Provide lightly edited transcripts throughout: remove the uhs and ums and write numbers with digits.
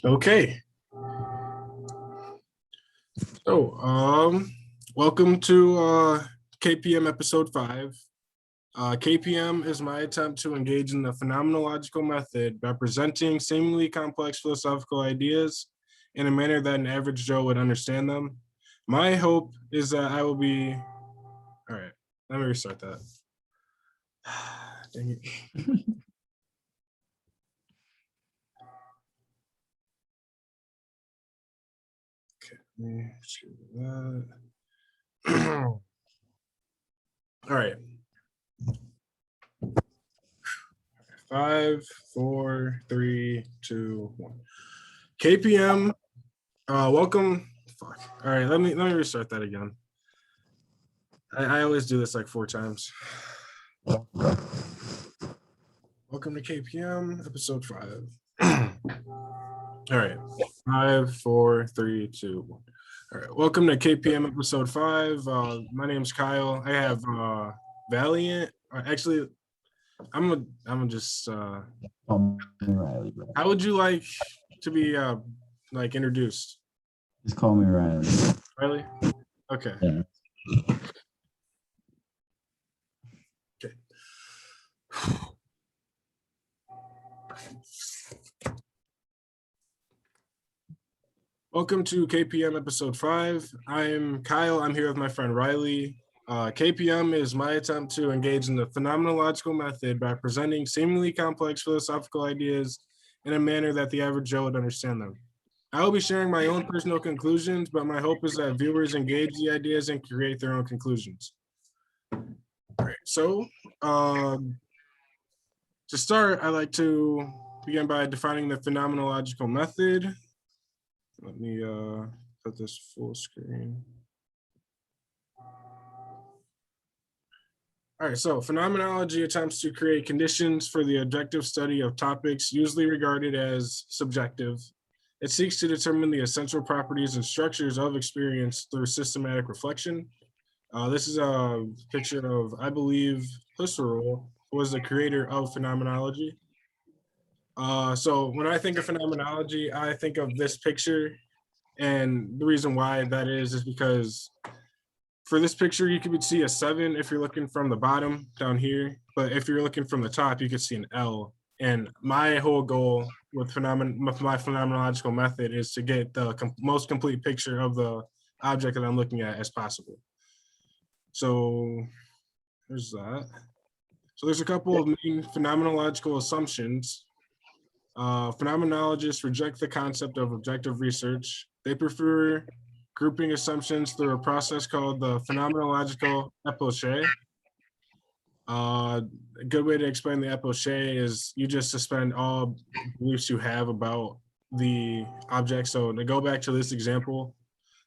Okay. So, welcome to KPM episode 5. KPM is my attempt to engage in the phenomenological method by presenting seemingly complex philosophical ideas in a manner that an average Joe would understand them. My hope is that I will be. All right, let me restart that. Dang it. Okay, let me do that. All right. 5, 4, 3, 2, 1. KPM, welcome. Fuck. All right, let me restart that again. I always do this like 4 times. Welcome to KPM, episode 5. All right, 5, 4, 3, 2, 1. All right, welcome to KPM episode 5. My name's Kyle. I have Valiant. Actually, I'm just. Riley, bro. How would you like to be like introduced? Just call me Riley. Riley? Okay. Yeah. Okay. Welcome to KPM episode 5. I'm Kyle. I'm here with my friend Riley. KPM is my attempt to engage in the phenomenological method by presenting seemingly complex philosophical ideas in a manner that the average Joe would understand them. I will be sharing my own personal conclusions, but my hope is that viewers engage the ideas and create their own conclusions. All right, so to start, I like to begin by defining the phenomenological method. Let me put this full screen. All right, so phenomenology attempts to create conditions for the objective study of topics usually regarded as subjective. It seeks to determine the essential properties and structures of experience through systematic reflection. This is a picture of, I believe, Husserl, who was the creator of phenomenology. So when I think of phenomenology, I think of this picture. And the reason why that is because for this picture, you could see a 7 if you're looking from the bottom down here. But if you're looking from the top, you could see an L. And my whole goal with my phenomenological method is to get the most complete picture of the object that I'm looking at as possible. So there's that. So there's a couple of main phenomenological assumptions. Phenomenologists reject the concept of objective research. They prefer grouping assumptions through a process called the phenomenological epoche. A good way to explain the epoche is you just suspend all beliefs you have about the object. So to go back to this example,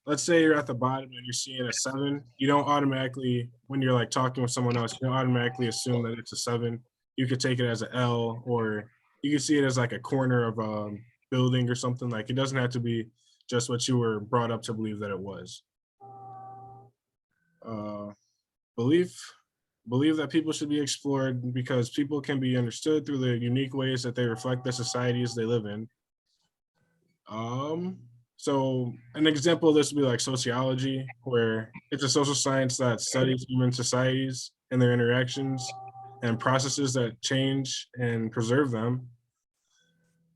let's say you're at the bottom and you're seeing a 7. You don't automatically, when you're like talking with someone else, you don't automatically assume that it's a 7. You could take it as an L, or you could see it as like a corner of a building or something. Like it doesn't have to be just what you were brought up to believe that it was. Believe that people should be explored because people can be understood through the unique ways that they reflect the societies they live in. So an example of this would be like sociology, where it's a social science that studies human societies and their interactions and processes that change and preserve them.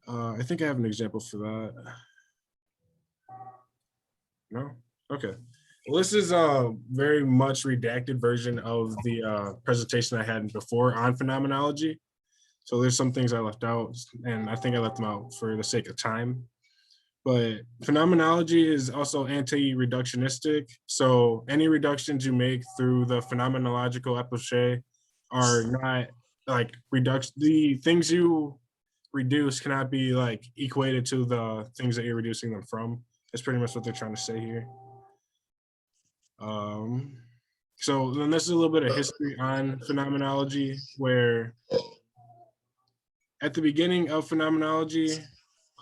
I think I have an example for that. No? Okay. Well, this is a very much redacted version of the presentation I had before on phenomenology. So there's some things I left out, and I think I left them out for the sake of time. But phenomenology is also anti-reductionistic. So any reductions you make through the phenomenological epoche are not like the things you reduce cannot be like equated to the things that you're reducing them from. That's pretty much what they're trying to say here. So then this is a little bit of history on phenomenology, where at the beginning of phenomenology,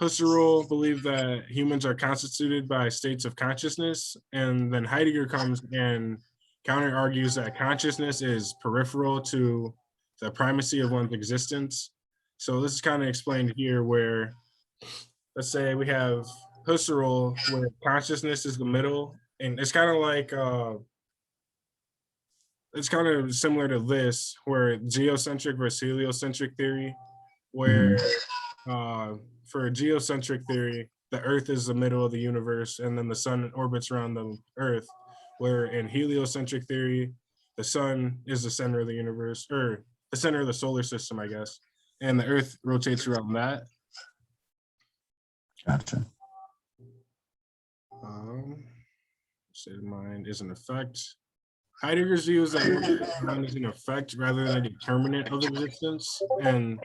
Husserl believed that humans are constituted by states of consciousness, and then Heidegger comes and counter argues that consciousness is peripheral to the primacy of one's existence. So this is kind of explained here where, let's say we have Husserl, where consciousness is the middle, and it's kind of like it's kind of similar to this, where geocentric versus heliocentric theory, where for a geocentric theory, the Earth is the middle of the universe, and then the sun orbits around the Earth. Where in heliocentric theory, the sun is the center of the universe, or the center of the solar system, I guess, and the Earth rotates around that. Gotcha. State of mind is an effect. Heidegger's view is that mind is an effect rather than a determinant of existence, and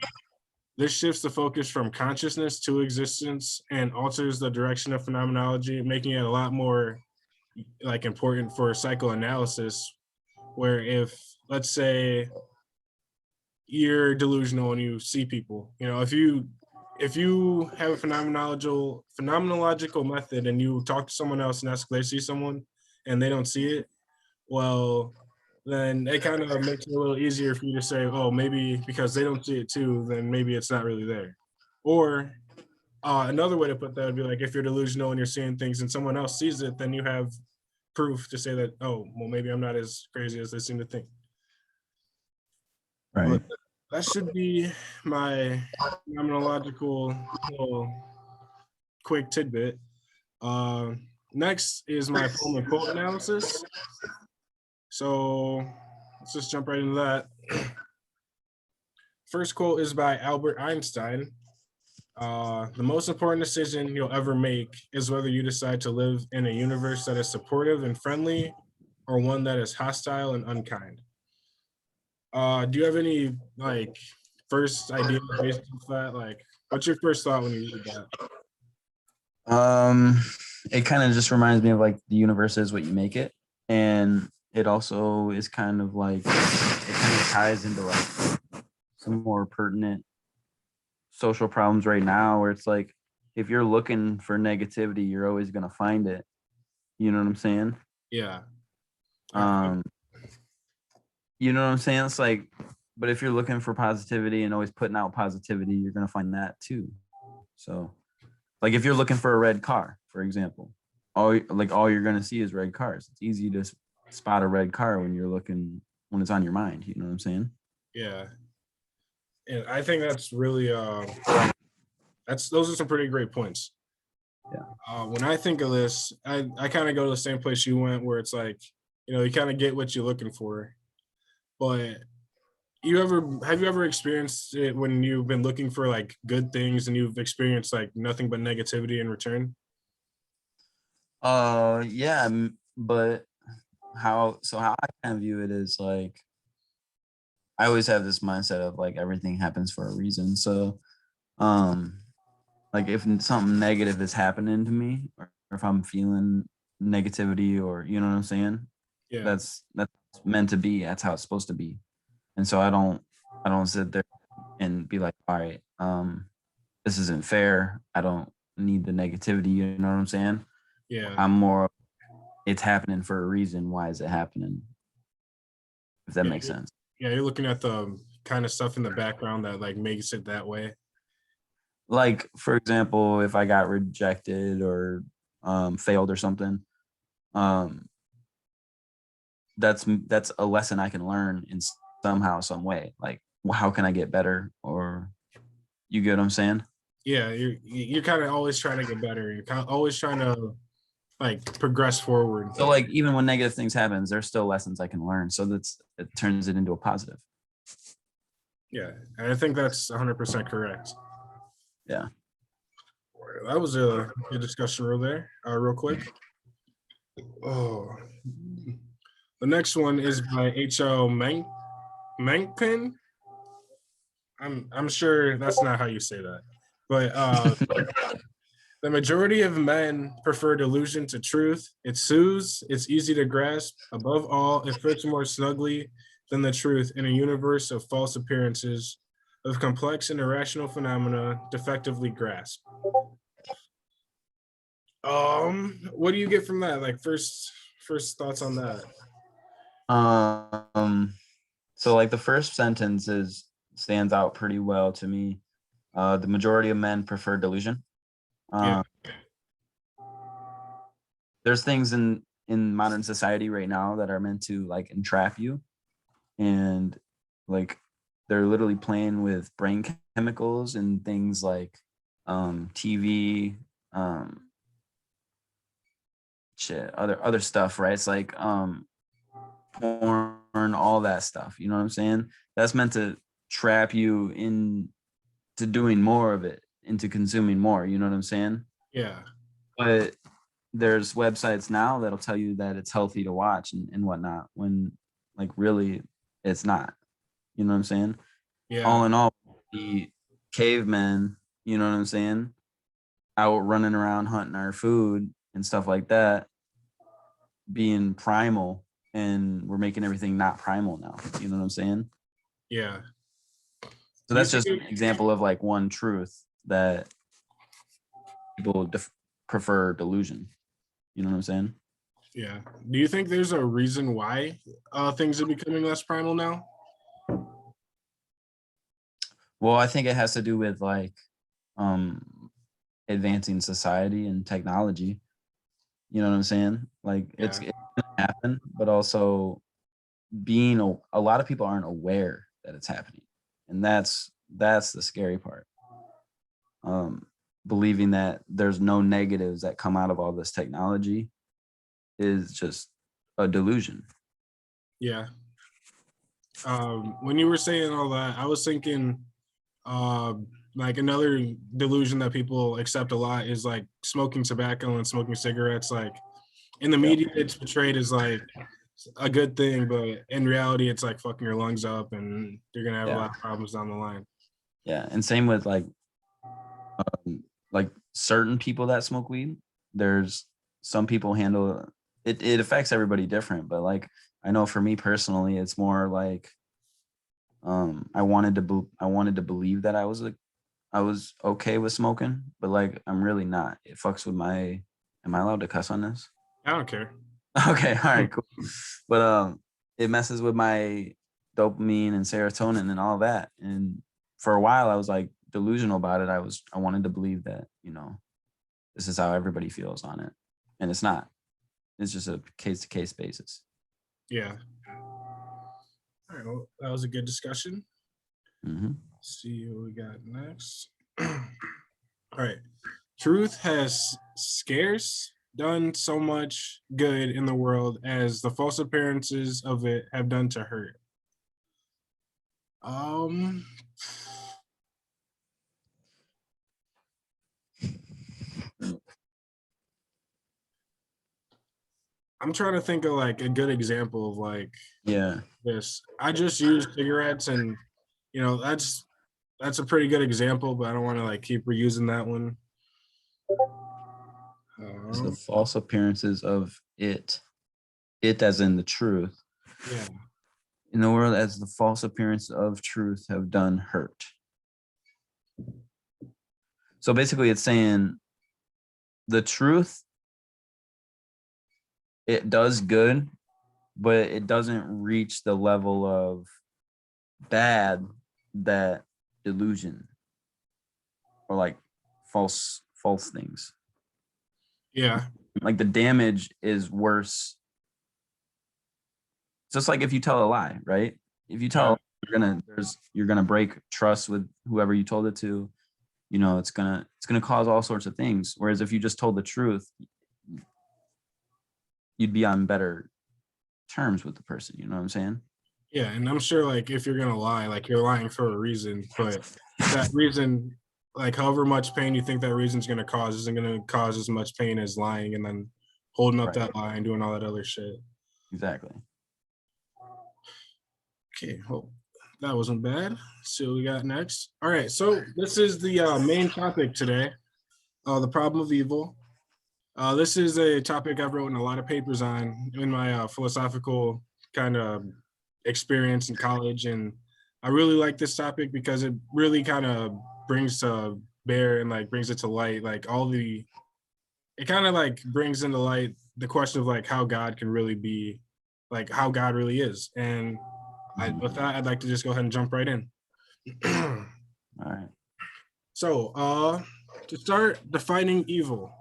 this shifts the focus from consciousness to existence and alters the direction of phenomenology, making it a lot more like important for psychoanalysis, where if, let's say, you're delusional and you see people, if you have a phenomenological method and you talk to someone else and ask if they see someone and they don't see it, well, then it kind of makes it a little easier for you to say, oh, maybe because they don't see it too, then maybe it's not really there. Or another way to put that would be like, if you're delusional and you're seeing things and someone else sees it, then you have proof to say that, oh, well, maybe I'm not as crazy as they seem to think. Right. But that should be my phenomenological little quick tidbit. Next is my poem and quote analysis. So let's just jump right into that. First quote is by Albert Einstein. The most important decision you'll ever make is whether you decide to live in a universe that is supportive and friendly or one that is hostile and unkind. Do you have any like first ideas based off that? Like, what's your first thought when you read that? It kind of just reminds me of like the universe is what you make it. And it also is kind of like, it kind of ties into like some more pertinent social problems right now, where it's like, if you're looking for negativity, you're always going to find it. You know what I'm saying? Yeah. You know what I'm saying? It's like, but if you're looking for positivity and always putting out positivity, you're going to find that too. So like if you're looking for a red car, for example, all you're going to see is red cars. It's easy to spot a red car when it's on your mind. You know what I'm saying? Yeah. And I think that's really, those are some pretty great points. Yeah. When I think of this, I kind of go to the same place you went, where it's like, you kind of get what you're looking for. But have you ever experienced it when you've been looking for like good things and you've experienced like nothing but negativity in return? Yeah, but how I kind of view it is like, I always have this mindset of like everything happens for a reason. So like if something negative is happening to me, or if I'm feeling negativity, or you know what I'm saying, Yeah. that's meant to be. That's how it's supposed to be. And so I don't sit there and be like, all right, this isn't fair. I don't need the negativity. You know what I'm saying? Yeah. I'm more, it's happening for a reason. Why is it happening? If that makes sense. Yeah, you're looking at the kind of stuff in the background that like makes it that way. Like, for example, if I got rejected or failed or something, that's a lesson I can learn in somehow, some way. Like, how can I get better? Or you get what I'm saying? Yeah, you're kind of always trying to get better. You're kind of always trying to like progress forward. So like even when negative things happens, there's still lessons I can learn. So it turns it into a positive. Yeah, and I think that's 100% correct. Yeah. That was a good discussion real quick. Oh, the next one is by H.L. Mencken. I'm sure that's not how you say that, but the majority of men prefer delusion to truth. It soothes, it's easy to grasp. Above all, it fits more snugly than the truth in a universe of false appearances, of complex and irrational phenomena defectively grasped. What do you get from that? Like first thoughts on that? So like the first sentence stands out pretty well to me. The majority of men prefer delusion. Yeah. There's things in modern society right now that are meant to like entrap you, and like they're literally playing with brain chemicals and things like TV, other stuff, right? It's like porn, all that stuff. You know what I'm saying? That's meant to trap you into doing more of it, into consuming more. You know what I'm saying? Yeah. But there's websites now that'll tell you that it's healthy to watch and whatnot, when like really it's not. You know what I'm saying? Yeah. All in all, the cavemen, you know what I'm saying, out running around hunting our food and stuff like that, being primal, and we're making everything not primal now. You know what I'm saying? Yeah. So Do you that's just an think- example of like one truth that people prefer delusion. You know what I'm saying? Yeah. Do you think there's a reason why things are becoming less primal now? Well, I think it has to do with like advancing society and technology. You know what I'm saying? Like it's Yeah. gonna happen, but also being a lot of people aren't aware that it's happening, and that's the scary part. Believing that there's no negatives that come out of all this technology is just a delusion. Yeah. When you were saying all that, I was thinking like another delusion that people accept a lot is like smoking tobacco and smoking cigarettes. Like in the media, it's portrayed as like a good thing, but in reality, it's like fucking your lungs up and you're gonna have a lot of problems down the line. Yeah, and same with like certain people that smoke weed. There's some people handle it. It affects everybody different, but like I know for me personally, it's more like I wanted to believe that I was okay with smoking, but like I'm really not. It fucks with my. Am I allowed to cuss on this? I don't care. Okay, all right, cool. But it messes with my dopamine and serotonin and all that. And for a while, I was like delusional about it. I wanted to believe that this is how everybody feels on it, and it's not. It's just a case to case basis. Yeah. All right. Well, that was a good discussion. Mm-hmm. Let's see what we got next. All right. Truth has scarce done so much good in the world as the false appearances of it have done to hurt. Um, I'm trying to think of like a good example of like Yeah. this. I just use cigarettes, and that's a pretty good example, but I don't want to like keep reusing that one. It's the false appearances of it. It as in the truth. Yeah. In the world as the false appearance of truth have done hurt. So basically it's saying the truth, it does good, but it doesn't reach the level of bad that delusion or like false things. Yeah. Like the damage is worse. Just like if you tell a lie, right? If you tell you're gonna break trust with whoever you told it to. It's gonna cause all sorts of things. Whereas if you just told the truth, you'd be on better terms with the person. You know what I'm saying? Yeah, and I'm sure like if you're gonna lie, like you're lying for a reason, but that reason, like however much pain you think that reason's gonna cause, isn't gonna cause as much pain as lying and then holding up that lie and doing all that other shit. Exactly. Okay, well, that wasn't bad. Let's see what we got next. All right, so this is the main topic today, the problem of evil. This is a topic I've written a lot of papers on in my philosophical kind of experience in college, and I really like this topic because it really kind of brings to bear and like brings it to light, like it kind of like brings into light the question of like how God can really be, like how God really is. And with that, I'd like to just go ahead and jump right in. All right. So, to start defining evil,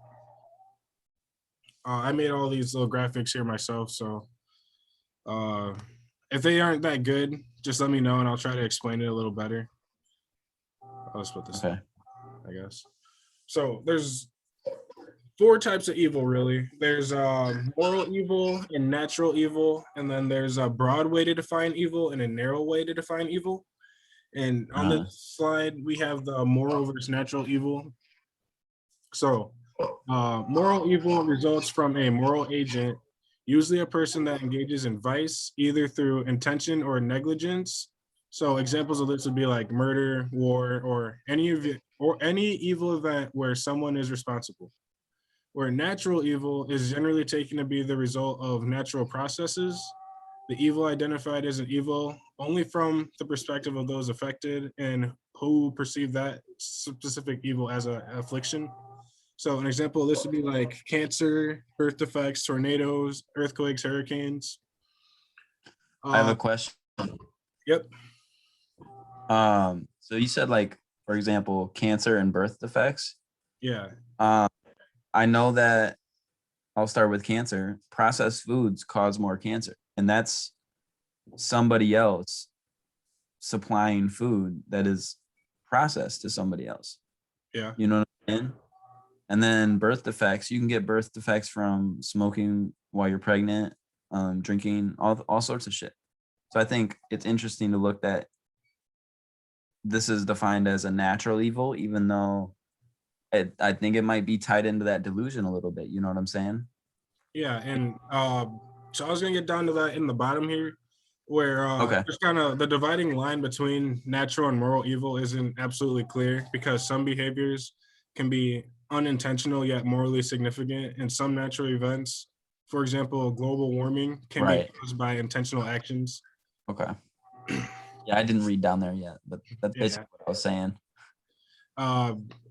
I made all these little graphics here myself. So, uh, if they aren't that good, just let me know and I'll try to explain it a little better. I'll just put this Okay. I guess. So, there's four types of evil, really. There's moral evil and natural evil, and then there's a broad way to define evil and a narrow way to define evil. And on this Uh, slide, we have the moral versus natural evil. So, moral evil results from a moral agent, usually a person that engages in vice, either through intention or negligence. So, examples of this would be like murder, war, or any evil event where someone is responsible. Where natural evil is generally taken to be the result of natural processes, the evil identified as an evil only from the perspective of those affected and who perceive that specific evil as an affliction. So an example of this would be like cancer, birth defects, tornadoes, earthquakes, hurricanes. I have Uh, a question. yep. So you said like, for example, cancer and birth defects. Yeah. I know that I'll start with cancer. Processed foods cause more cancer, and that's somebody else supplying food that is processed to somebody else. Yeah. You know what I mean? And then birth defects, you can get birth defects from smoking while you're pregnant, drinking, all sorts of shit. So I think it's interesting to look at this is defined as a natural evil, even though I think it might be tied into that delusion a little bit. You know what I'm saying? Yeah. And so I was gonna get down to that in the bottom here, where Okay. just kind of the dividing line between natural and moral evil isn't absolutely clear because some behaviors can be unintentional yet morally significant, and some natural events, for example, global warming, can be Right. caused by intentional actions. Okay. Yeah, I didn't read down there yet, but that's Yeah. basically what I was saying.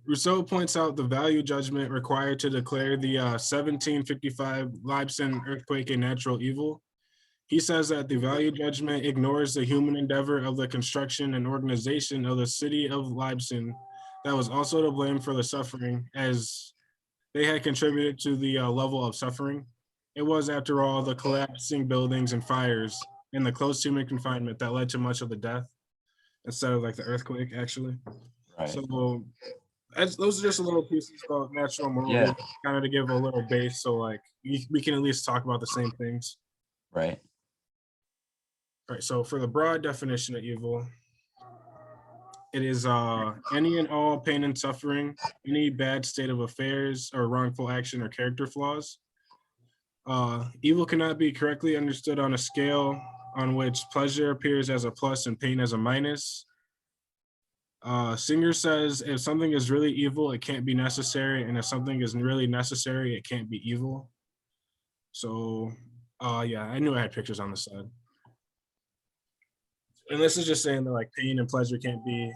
Rousseau points out the value judgment required to declare the 1755 Leibniz earthquake a natural evil. He says that the value judgment ignores the human endeavor of the construction and organization of the city of Leibniz that was also to blame for the suffering, as they had contributed to the level of suffering. It was, after all, the collapsing buildings and fires and the close human confinement that led to much of the death, instead of like the earthquake, actually. Right. So those are just a little pieces about natural moral Yeah. evil, kind of to give a little base, so like we can at least talk about the same things. Right. All right. So for the broad definition of evil, it is any and all pain and suffering, any bad state of affairs or wrongful action or character flaws. Evil cannot be correctly understood on a scale on which pleasure appears as a plus and pain as a minus. Singer says if something is really evil, it can't be necessary, and if something is really necessary, it can't be evil. So, yeah, I knew I had pictures on the side. And this is just saying that like pain and pleasure can't be,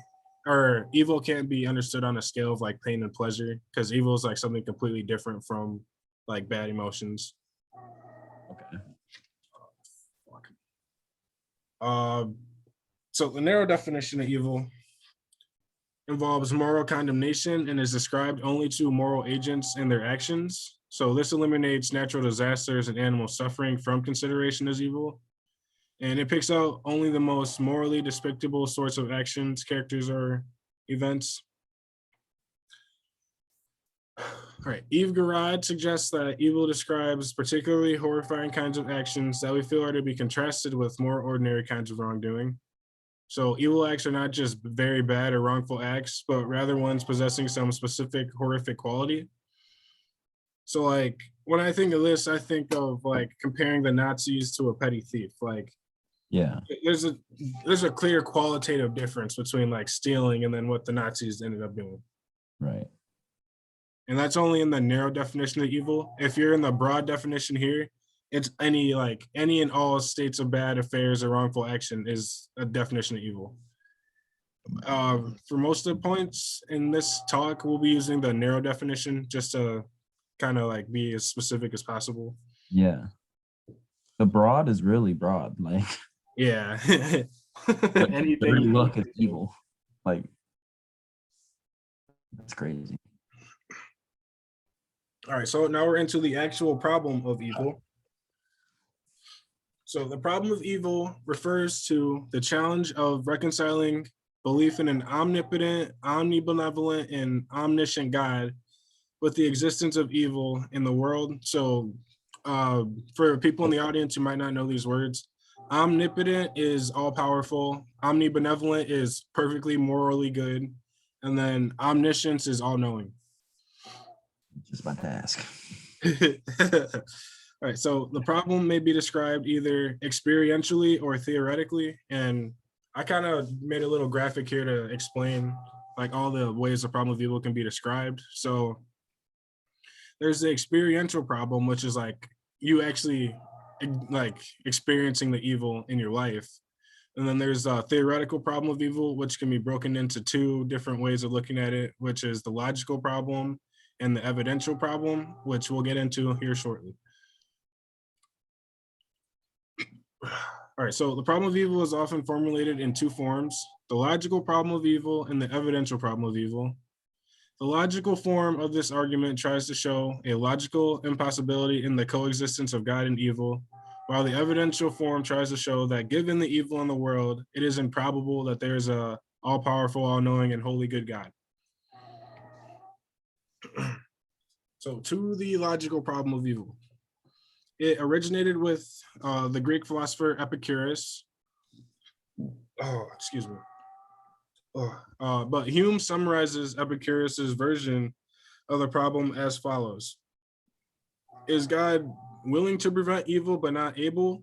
or evil can't be understood on a scale of like pain and pleasure, because evil is like something completely different from like bad emotions. Okay. So the narrow definition of evil involves moral condemnation and is described only to moral agents and their actions. So this eliminates natural disasters and animal suffering from consideration as evil. And it picks out only the most morally despicable sorts of actions, characters, or events. All right, Eve Garrod suggests that evil describes particularly horrifying kinds of actions that we feel are to be contrasted with more ordinary kinds of wrongdoing. So evil acts are not just very bad or wrongful acts, but rather ones possessing some specific horrific quality. So like when I think of this, I think of like comparing the Nazis to a petty thief. Like Yeah. there's a clear qualitative difference between like stealing and then what the Nazis ended up doing. Right. And that's only in the narrow definition of evil. If you're in the broad definition here, it's any and all states of bad affairs or wrongful action is a definition of evil. For most of the points in this talk, we'll be using the narrow definition just to kind of like be as specific as possible. Yeah. The broad is really broad. Like Yeah. every Anything. look is evil. Like It's crazy. All right, so now we're into the actual problem of evil. So the problem of evil refers to the challenge of reconciling belief in an omnipotent, omnibenevolent, and omniscient God with the existence of evil in the world. So for people in the audience who might not know these words, omnipotent is all powerful, omnibenevolent is perfectly morally good, and then omniscience is all knowing. Just about to ask. All right, so the problem may be described either experientially or theoretically, and I kind of made a little graphic here to explain like all the ways the problem of evil can be described. So there's the experiential problem, which is like you actually like experiencing the evil in your life. And then there's a theoretical problem of evil, which can be broken into two different ways of looking at it, which is the logical problem and the evidential problem, which we'll get into here shortly. All right, so the problem of evil is often formulated in two forms: the logical problem of evil and the evidential problem of evil. The logical form of this argument tries to show a logical impossibility in the coexistence of God and evil, while the evidential form tries to show that given the evil in the world, it is improbable that there is a all-powerful, all-knowing, and wholly good God. So to the logical problem of evil. It originated with the Greek philosopher Epicurus. Oh, excuse me. But Hume summarizes Epicurus's version of the problem as follows. Is God willing to prevent evil but not able?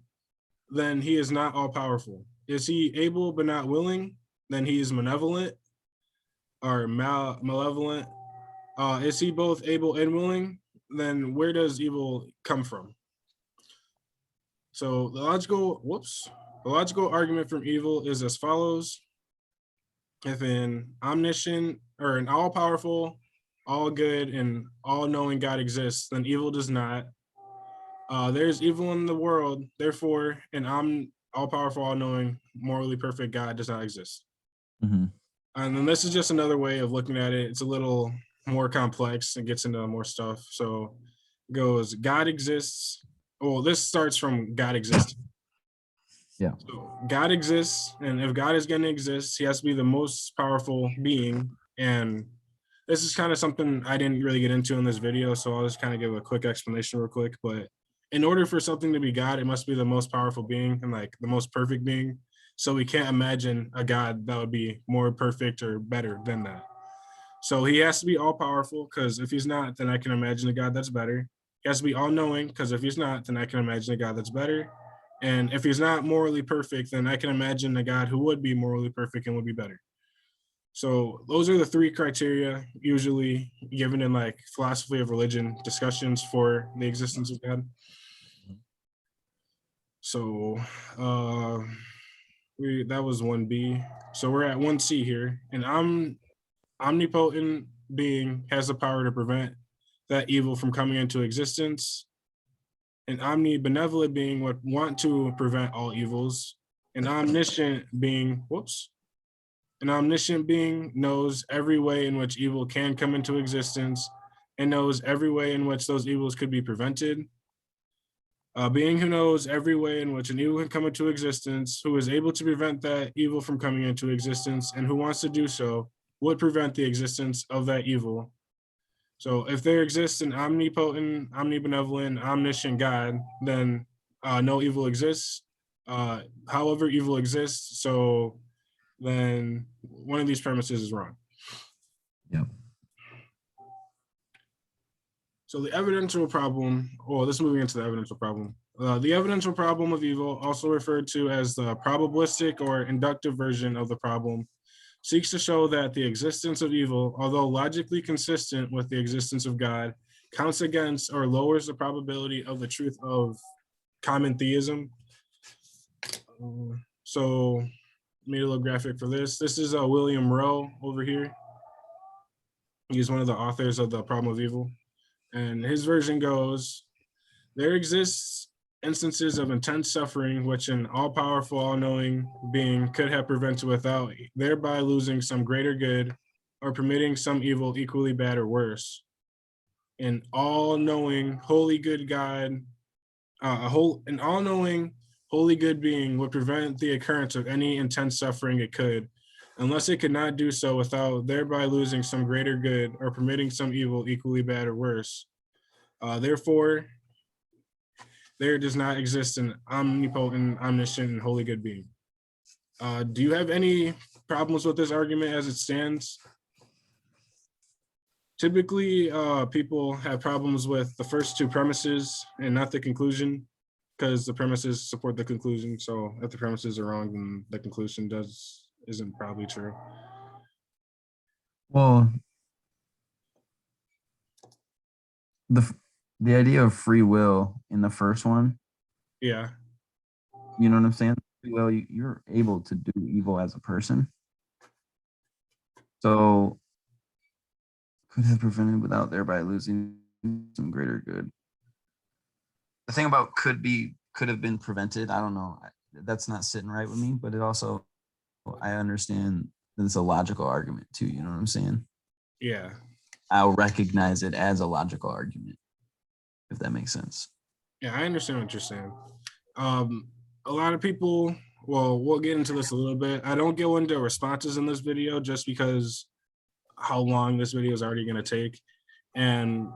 Then he is not all-powerful. Is he able but not willing? Then he is malevolent or malevolent. Is he both able and willing? Then where does evil come from? So the logical argument from evil is as follows. If an omniscient or an all-powerful, all good, and all-knowing God exists, then evil does not. There's evil in the world, therefore an all-powerful, all-knowing, morally perfect God does not exist. Mm-hmm. And then this is just another way of looking at it. It's a little more complex and gets into more stuff. So it goes, God exists. Well, this starts from God exists. Yeah. So God exists, and if God is going to exist, he has to be the most powerful being. And this is kind of something I didn't really get into in this video, so I'll just kind of give a quick explanation real quick. But in order for something to be God, it must be the most powerful being and like the most perfect being. So we can't imagine a God that would be more perfect or better than that. So he has to be all powerful, because if he's not, then I can imagine a God that's better. He has to be all knowing, because if he's not, then I can imagine a God that's better. And if he's not morally perfect, then I can imagine a God who would be morally perfect and would be better. So those are the three criteria usually given in like philosophy of religion discussions for the existence of God. So that was 1B. So we're at 1C here. And omnipotent being has the power to prevent that evil from coming into existence. An omnibenevolent being would want to prevent all evils. An omniscient being, an omniscient being knows every way in which evil can come into existence and knows every way in which those evils could be prevented. A being who knows every way in which an evil can come into existence, who is able to prevent that evil from coming into existence, and who wants to do so, would prevent the existence of that evil. So if there exists an omnipotent, omnibenevolent, omniscient God, then no evil exists. However, evil exists, so then one of these premises is wrong. Yep. So the evidential problem, this is moving into the evidential problem. The evidential problem of evil, also referred to as the probabilistic or inductive version of the problem, seeks to show that the existence of evil, although logically consistent with the existence of God, counts against or lowers the probability of the truth of common theism. So made a little graphic for this. This is William Rowe over here. He's one of the authors of the problem of evil. And his version goes, there exists instances of intense suffering which an all-powerful, all-knowing being could have prevented without thereby losing some greater good or permitting some evil equally bad or worse. An all-knowing, holy good God, an all-knowing, holy good being would prevent the occurrence of any intense suffering it could, unless it could not do so without thereby losing some greater good or permitting some evil equally bad or worse. Therefore, there does not exist an omnipotent, omniscient, and holy good being. Do you have any problems with this argument as it stands? Typically, people have problems with the first two premises and not the conclusion, because the premises support the conclusion. So if the premises are wrong, then the conclusion isn't probably true. Well, the idea of free will in the first one, Yeah. you know what I'm saying? Free will, you're able to do evil as a person. So could have prevented without thereby losing some greater good. The thing about could have been prevented, I don't know. That's not sitting right with me, but it also, I understand that it's a logical argument too, you know what I'm saying? Yeah. I'll recognize it as a logical argument, if that makes sense. Yeah, I understand what you're saying. A lot of people, well, we'll get into this a little bit. I don't go into responses in this video just because how long this video is already going to take. And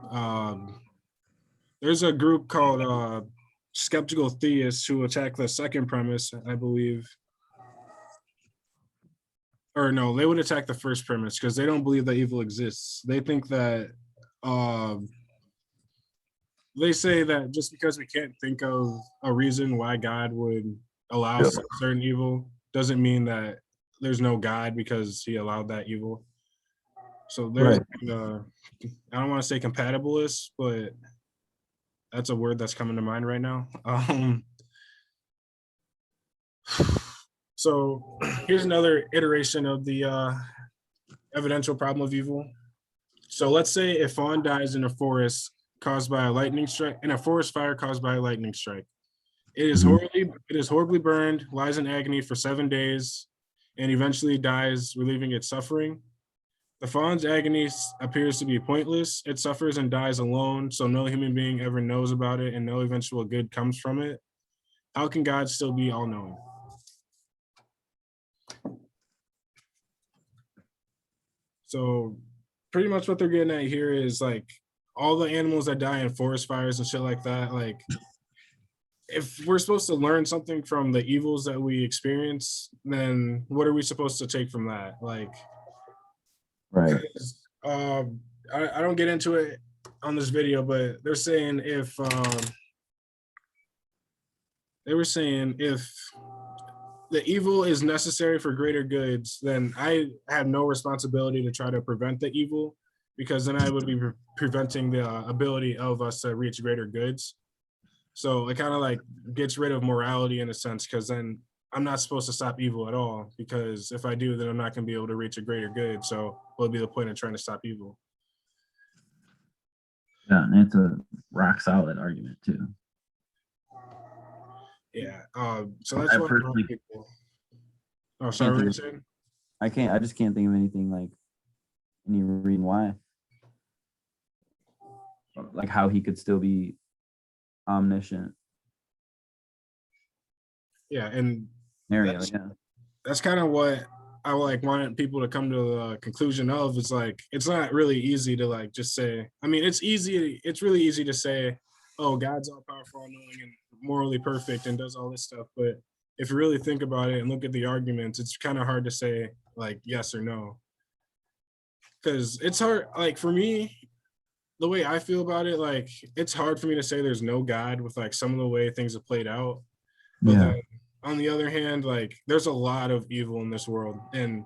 there's a group called Skeptical Theists who attack the second premise, I believe. Or no, they would attack the first premise because they don't believe that evil exists. They think that they say that just because we can't think of a reason why God would allow certain evil doesn't mean that there's no God because he allowed that evil. So there's, Right. I don't want to say compatibilist, but that's a word that's coming to mind right now. So here's another iteration of the evidential problem of evil. So let's say a fawn dies in a forest caused by a lightning strike, in a forest fire caused by a lightning strike. It is horribly burned, lies in agony for 7 days, and eventually dies, relieving its suffering. The fawn's agony appears to be pointless. It suffers and dies alone, so no human being ever knows about it and no eventual good comes from it. How can God still be all-knowing? So pretty much what they're getting at here is like all the animals that die in forest fires and shit like that, like if we're supposed to learn something from the evils that we experience, then what are we supposed to take from that? Like, Right. I don't get into it on this video, but they're saying if the evil is necessary for greater goods, then I have no responsibility to try to prevent the evil, because then I would be preventing the ability of us to reach greater goods. So it kind of like gets rid of morality in a sense, because then I'm not supposed to stop evil at all, because if I do, then I'm not going to be able to reach a greater good. So what would be the point of trying to stop evil? Yeah, and it's a rock solid argument too. Yeah. So that's what people. Oh, sorry, what were you saying? I just can't think of anything like any reason why. Like how he could still be omniscient. Yeah, and Scenario, that's kind of what I like wanted people to come to the conclusion of. Is like it's not really easy to like just say. I mean, it's really easy to say, oh, God's all powerful, all knowing, and morally perfect, and does all this stuff. But if you really think about it and look at the arguments, it's kind of hard to say like yes or no, because it's hard. Like for me, the way I feel about it, like it's hard for me to say there's no God with like some of the way things have played out. But then on the other hand, like there's a lot of evil in this world, and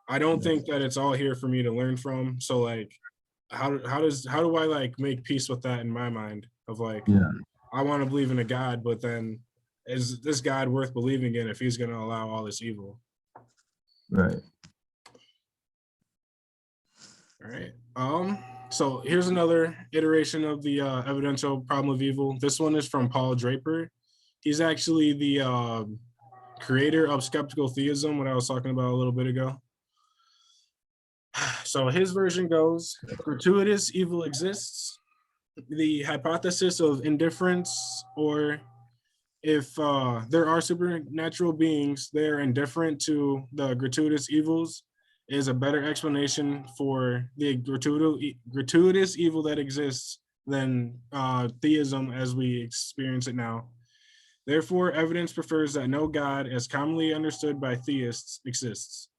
I don't think that it's all here for me to learn from. So like how do I like make peace with that in my mind of like I want to believe in a God, but then is this God worth believing in if he's going to allow all this evil? Right. All right. So here's another iteration of the evidential problem of evil. This one is from Paul Draper. He's actually the creator of skeptical theism, what I was talking about a little bit ago. So his version goes, gratuitous evil exists. The hypothesis of indifference, or if there are supernatural beings, they're indifferent to the gratuitous evils, is a better explanation for the gratuitous evil that exists than theism as we experience it now. Therefore, evidence prefers that no God, as commonly understood by theists, exists.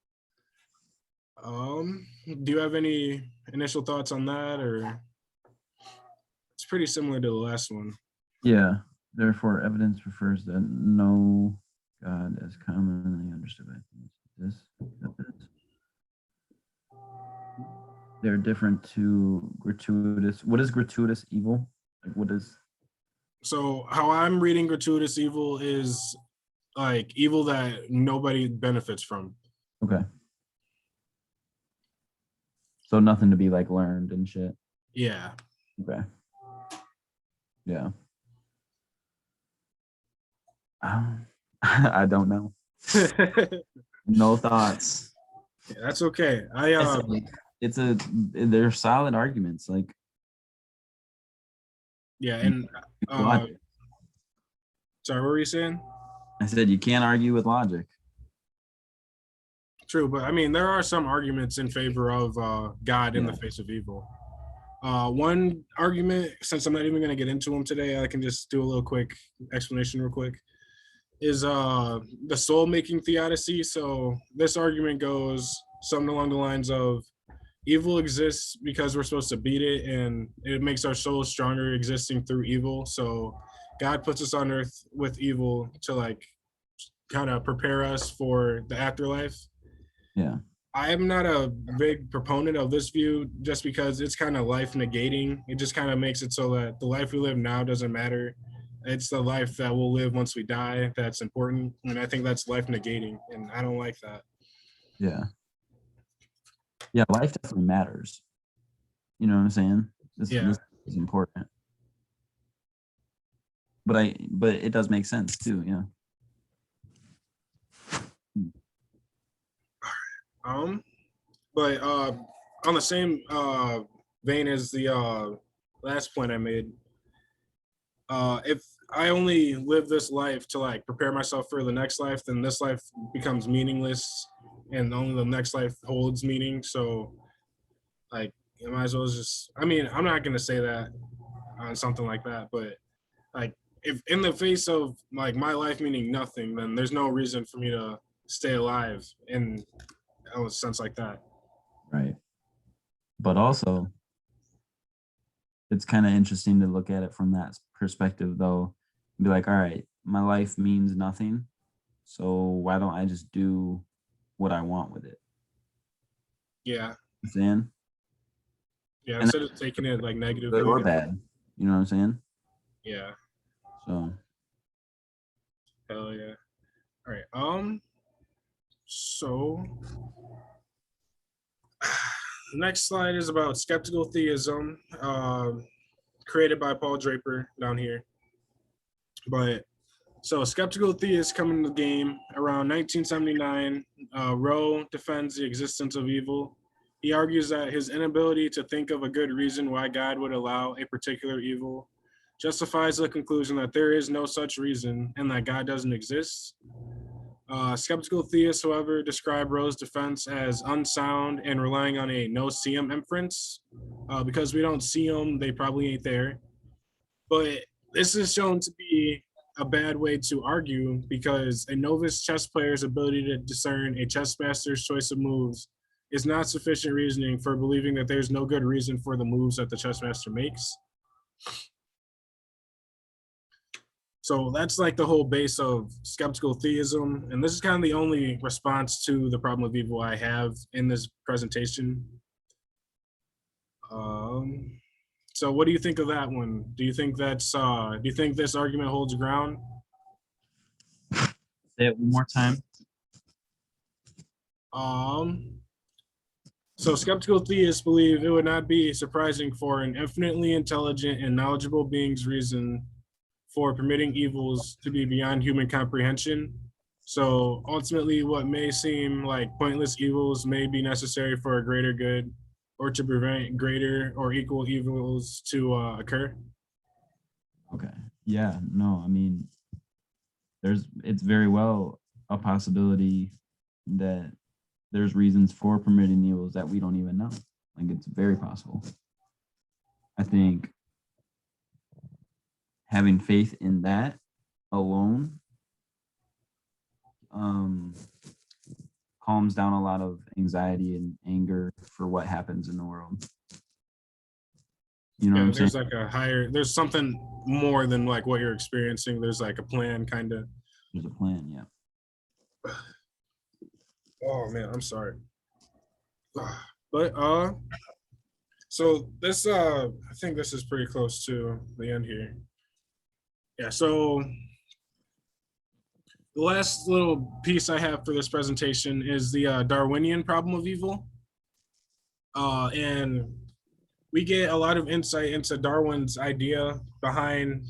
Do you have any initial thoughts on that, or it's pretty similar to the last one? Yeah. Therefore, evidence prefers that no God as commonly understood by theists. They're different to gratuitous. What is gratuitous evil? Like, what is? So how I'm reading gratuitous evil is like evil that nobody benefits from. Okay. So nothing to be like learned and shit. Yeah. Okay. Yeah. I don't know. No thoughts. Yeah, that's okay. They're solid arguments. Like, yeah, and logic. sorry, what were you saying? I said you can't argue with logic. True, but I mean there are some arguments in favor of God in the face of evil. One argument, since I'm not even going to get into them today, I can just do a little quick explanation real quick, is the Soul-Making Theodicy. So this argument goes something along the lines of evil exists because we're supposed to beat it, and it makes our soul stronger existing through evil. So God puts us on earth with evil to like kind of prepare us for the afterlife. Yeah. I'm not a big proponent of this view just because it's kind of life negating. It just kind of makes it so that the life we live now doesn't matter. It's the life that we'll live once we die that's important. And I think that's life negating. And I don't like that. Yeah. Yeah, life definitely matters. You know what I'm saying? This is important. But it does make sense too, yeah. But on the same vein as the last point I made, if I only live this life to like prepare myself for the next life, then this life becomes meaningless, and only the next life holds meaning. So, like, you might as well just. I mean, I'm not gonna say that on something like that, but like, if in the face of like my life meaning nothing, then there's no reason for me to stay alive in a sense like that. Right. But also, it's kind of interesting to look at it from that perspective, though. Be like, all right, my life means nothing, so why don't I just do what I want with it? Yeah. Saying? Yeah, and instead of taking it like negatively. Good or bad. You know what I'm saying? Yeah. So. Hell yeah. All right. So next slide is about skeptical theism, created by Paul Draper down here. But so skeptical theists come into the game around 1979. Rowe defends the existence of evil. He argues that his inability to think of a good reason why God would allow a particular evil justifies the conclusion that there is no such reason and that God doesn't exist. Skeptical theists, however, describe Rowe's defense as unsound and relying on a no-see-em inference. Because we don't see them, they probably ain't there. But this is shown to be a bad way to argue because a novice chess player's ability to discern a chess master's choice of moves is not sufficient reasoning for believing that there's no good reason for the moves that the chess master makes. So that's like the whole base of skeptical theism. And this is kind of the only response to the problem of evil I have in this presentation. So what do you think of that one? Do you think that's, do you think this argument holds ground? Say it one more time. So skeptical theists believe it would not be surprising for an infinitely intelligent and knowledgeable being's reason for permitting evils to be beyond human comprehension. So ultimately, what may seem like pointless evils may be necessary for a greater good. or to prevent greater or equal evils to occur? Okay. Yeah. No, I mean, it's very well a possibility that there's reasons for permitting evils that we don't even know. Like, it's very possible. I think having faith in that alone calms down a lot of anxiety and anger for what happens in the world. You know what I'm saying? There's like a higher, there's something more than like what you're experiencing. There's like a plan, kind of. There's a plan, yeah. Oh man, I'm sorry. But so this I think this is pretty close to the end here. Yeah, so the last little piece I have for this presentation is the Darwinian problem of evil. And we get a lot of insight into Darwin's idea behind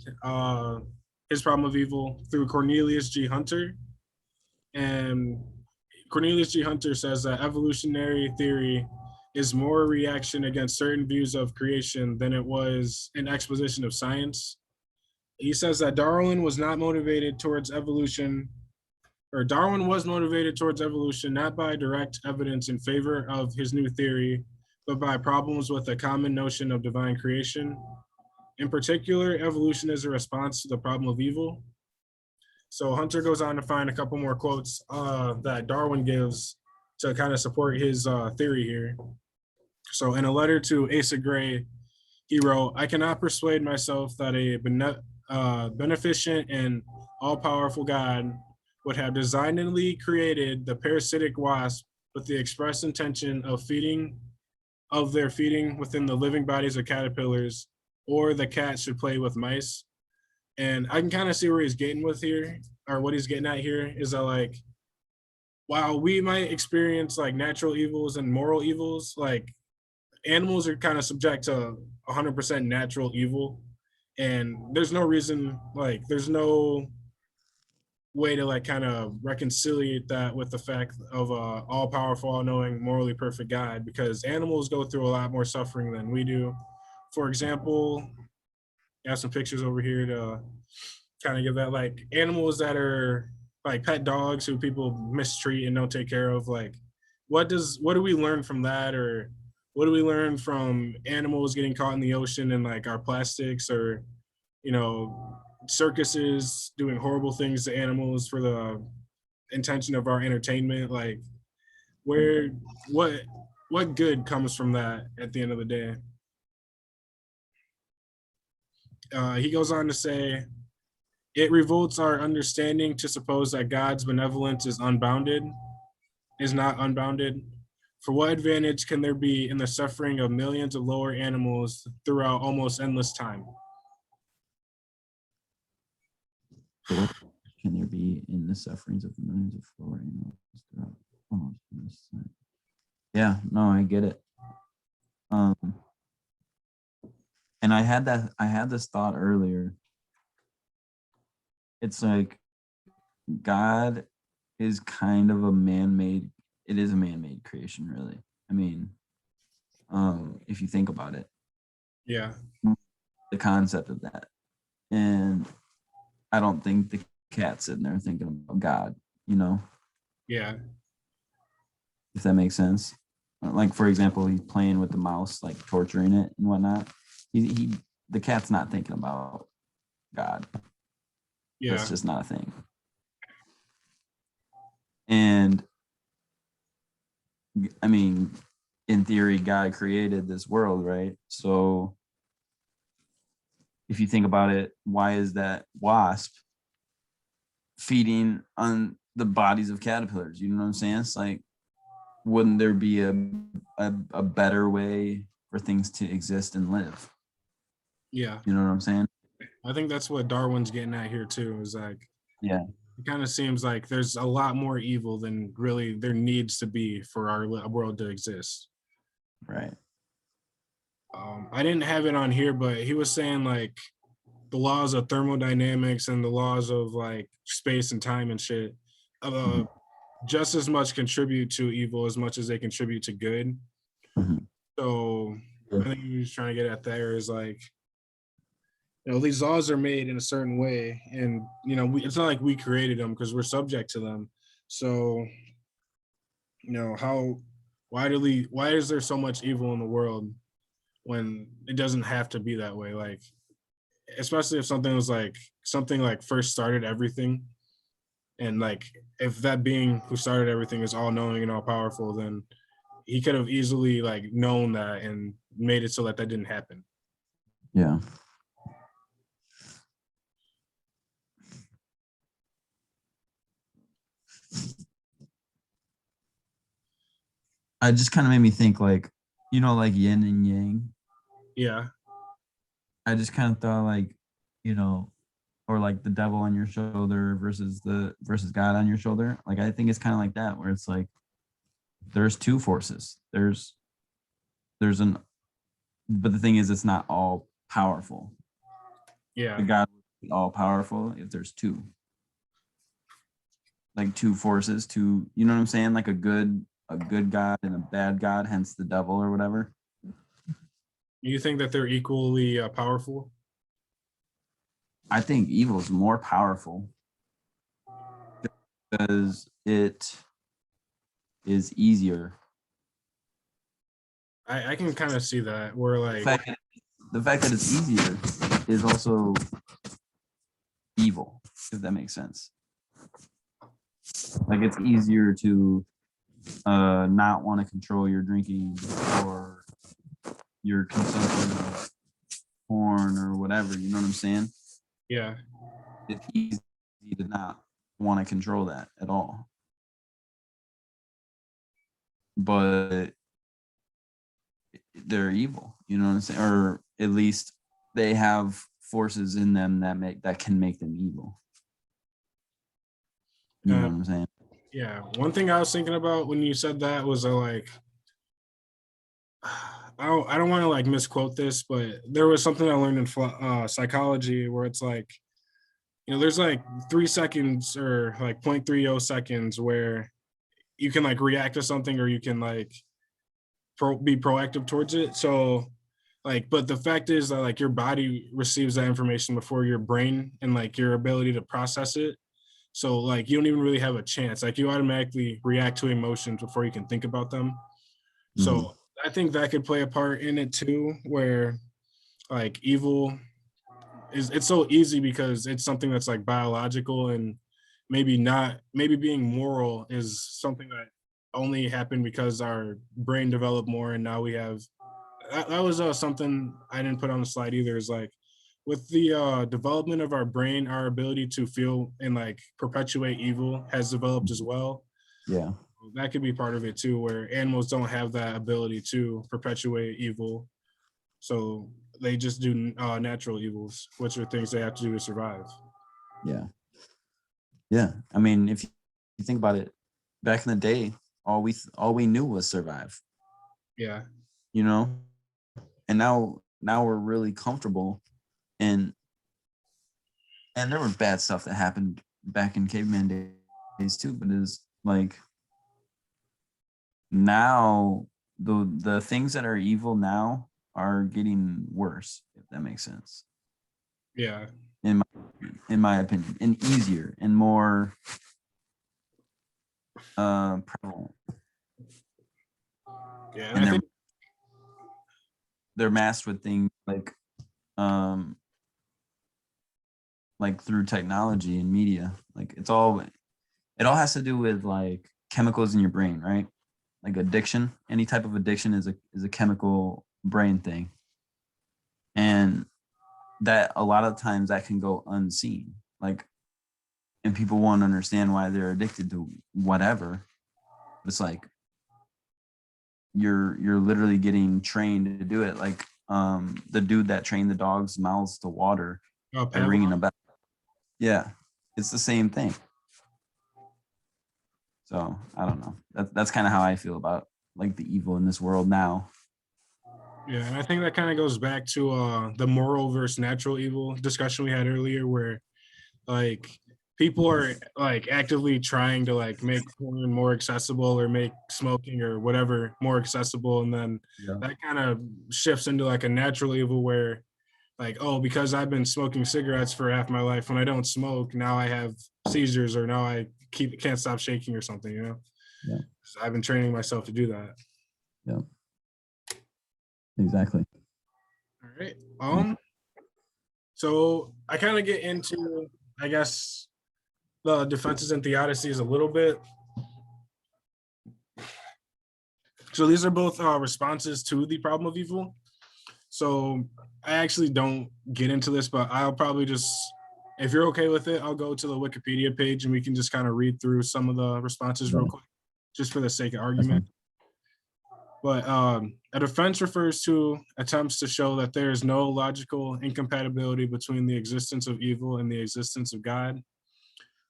his problem of evil through Cornelius G. Hunter. And Cornelius G. Hunter says that evolutionary theory is more a reaction against certain views of creation than it was an exposition of science. He says that Darwin was motivated towards evolution not by direct evidence in favor of his new theory, but by problems with the common notion of divine creation. In particular, evolution is a response to the problem of evil. So Hunter goes on to find a couple more quotes that Darwin gives to kind of support his theory here. So in a letter to Asa Gray, he wrote, "I cannot persuade myself that a beneficent and all-powerful God would have designedly created the parasitic wasp with the express intention of their feeding within the living bodies of caterpillars, or the cat should play with mice." And I can kind of see where he's getting with here, or what he's getting at here is that, like, while we might experience like natural evils and moral evils, like animals are kind of subject to 100% natural evil. And there's no reason, like, there's no way to like kind of reconciliate that with the fact of a all-powerful, all-knowing, morally perfect God, because animals go through a lot more suffering than we do. For example, I have some pictures over here to kind of give that, like, animals that are like pet dogs who people mistreat and don't take care of. Like, what do we learn from that? Or what do we learn from animals getting caught in the ocean and like our plastics, or, you know, circuses doing horrible things to animals for the intention of our entertainment? Like, where, what good comes from that at the end of the day? He goes on to say, "It revolts our understanding to suppose that God's benevolence is not unbounded. For what advantage can there be in the suffering of millions of lower animals throughout almost endless time?" What can there be in the sufferings of millions of lower animals throughout almost endless time? Yeah, no, I get it. And I had this thought earlier. It's like God is kind of a man-made, it is a man-made creation, really. I mean, if you think about it. Yeah. The concept of that. And I don't think the cat's sitting there thinking about God, you know? Yeah. If that makes sense. Like, for example, he's playing with the mouse, like torturing it and whatnot. The cat's not thinking about God. Yeah. That's just not a thing. And I mean, in theory, God created this world, right? So if you think about it, why is that wasp feeding on the bodies of caterpillars? You know what I'm saying? It's like, wouldn't there be a better way for things to exist and live? Yeah. You know what I'm saying? I think that's what Darwin's getting at here too, is like, yeah, it kind of seems like there's a lot more evil than really there needs to be for our world to exist. Right. I didn't have it on here, but he was saying like the laws of thermodynamics and the laws of like space and time and shit just as much contribute to evil as much as they contribute to good. Mm-hmm. So I think he was trying to get at there is like, these laws are made in a certain way, and it's not like we created them because we're subject to them. So how why is there so much evil in the world when it doesn't have to be that way? Like, especially if something like first started everything, and like if that being who started everything is all knowing and all powerful, then he could have easily like known that and made it so that didn't happen. Yeah. It just kind of made me think like, like yin and yang. Yeah. I just kind of thought like, or like the devil on your shoulder versus God on your shoulder. Like, I think it's kind of like that, where it's like, there's two forces. There's but the thing is, it's not all powerful. Yeah. The God would be all powerful if there's two. Like two forces, you know what I'm saying? Like a good God and a bad God, hence the devil or whatever. You think that they're equally powerful? I think evil is more powerful because it is easier. I can kind of see that, where like the fact that it's easier is also evil, if that makes sense. Like, it's easier to not want to control your drinking or your consumption of porn or whatever, you know what I'm saying? Yeah. It's easy to not want to control that at all. But they're evil, you know what I'm saying? Or at least they have forces in them that can make them evil. You know what I'm saying? Yeah. One thing I was thinking about when you said that was like, I don't want to like misquote this, but there was something I learned in psychology where it's like, there's like 3 seconds or like 0.30 seconds where you can like react to something, or you can like be proactive towards it. So like, but the fact is that like your body receives that information before your brain and like your ability to process it. So like you don't even really have a chance. Like you automatically react to emotions before you can think about them. So I think that could play a part in it too, where like evil it's so easy because it's something that's like biological, and maybe being moral is something that only happened because our brain developed more, and now we have that was something I didn't put on the slide either, is like with the development of our brain, our ability to feel and like perpetuate evil has developed as well. Yeah. That could be part of it too, where animals don't have that ability to perpetuate evil. So they just do natural evils, which are things they have to do to survive. Yeah. Yeah. I mean, if you think about it, back in the day, all we knew was survive. Yeah. And now we're really comfortable, and there was bad stuff that happened back in caveman days too, but it's like now the things that are evil now are getting worse, if that makes sense. Yeah. In my opinion, and easier and more prevalent. Yeah. And they're masked with things like through technology and media. Like it all has to do with like chemicals in your brain, right? Like addiction, any type of addiction is a chemical brain thing. And that a lot of times that can go unseen. Like, and people won't understand why they're addicted to whatever. It's like you're literally getting trained to do it. Like the dude that trained the dog's mouths to water by ringing a bell. Yeah, it's the same thing. So I don't know. That's kind of how I feel about like the evil in this world now. Yeah, and I think that kind of goes back to the moral versus natural evil discussion we had earlier, where like people are like actively trying to like make porn more accessible or make smoking or whatever more accessible, and then Yeah. that kind of shifts into like a natural evil where like, oh, because I've been smoking cigarettes for half my life, when I don't smoke, now I have seizures, or now I can't stop shaking or something, you know? Yeah. I've been training myself to do that. Yeah. Exactly. All right. So I kind of get into, I guess, the defenses and theodicies a little bit. So these are both responses to the problem of evil. So I actually don't get into this, but I'll probably just, if you're okay with it, I'll go to the Wikipedia page and we can just kind of read through some of the responses real quick, just for the sake of argument. But a defense refers to attempts to show that there is no logical incompatibility between the existence of evil and the existence of God.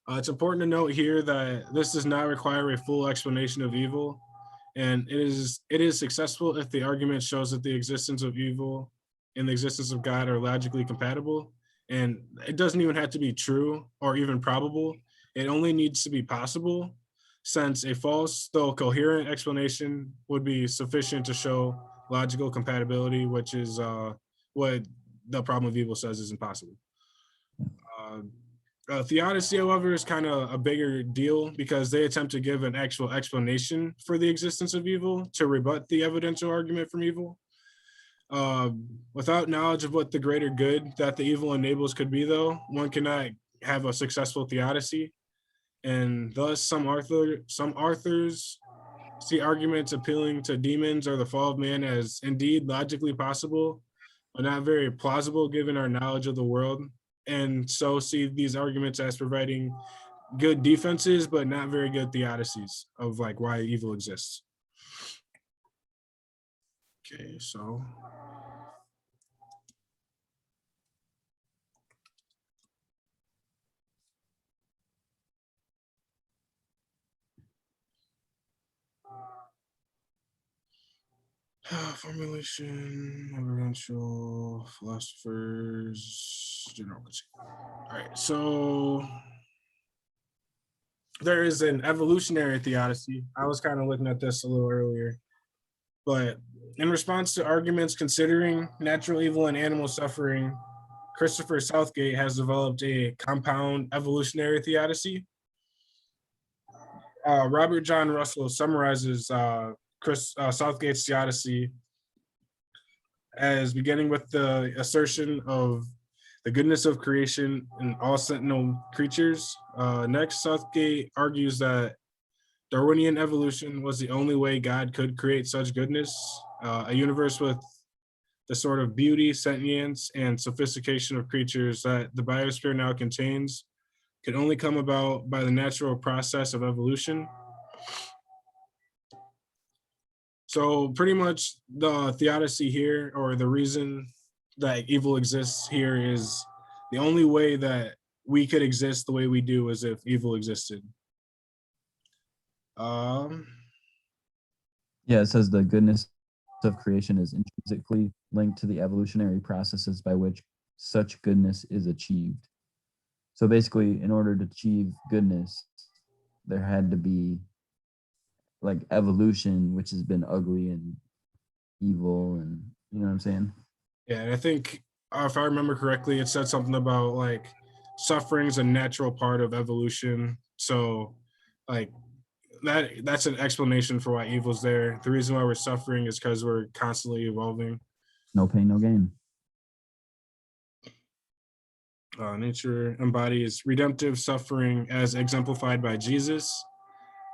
It's important to note here that this does not require a full explanation of evil, and it is successful if the argument shows that the existence of evil and the existence of God are logically compatible. And it doesn't even have to be true or even probable. It only needs to be possible, since a false though coherent explanation would be sufficient to show logical compatibility, which is what the problem of evil says is impossible. Uh, Theodicy, however, is kind of a bigger deal because they attempt to give an actual explanation for the existence of evil to rebut the evidential argument from evil. Without knowledge of what the greater good that the evil enables could be, though, one cannot have a successful theodicy. And thus, some authors see arguments appealing to demons or the fall of man as indeed logically possible, but not very plausible given our knowledge of the world, and so see these arguments as providing good defenses, but not very good theodicies of like why evil exists. Okay, so formulation, evidential, philosophers, general. All right, so there is an evolutionary theodicy. I was kind of looking at this a little earlier, but in response to arguments considering natural evil and animal suffering, Christopher Southgate has developed a compound evolutionary theodicy. Robert John Russell summarizes Southgate's theodicy as beginning with the assertion of the goodness of creation in all sentinel creatures. Next, Southgate argues that Darwinian evolution was the only way God could create such goodness, a universe with the sort of beauty, sentience, and sophistication of creatures that the biosphere now contains could only come about by the natural process of evolution. So pretty much the theodicy here, or the reason that evil exists here, is the only way that we could exist the way we do is if evil existed. Yeah, it says the goodness of creation is intrinsically linked to the evolutionary processes by which such goodness is achieved. So basically, in order to achieve goodness, there had to be like evolution, which has been ugly and evil, and you know what I'm saying? Yeah, and I think if I remember correctly, it said something about like suffering is a natural part of evolution. So like that's an explanation for why evil's there. The reason why we're suffering is because we're constantly evolving. No pain, no gain. Nature embodies redemptive suffering as exemplified by Jesus.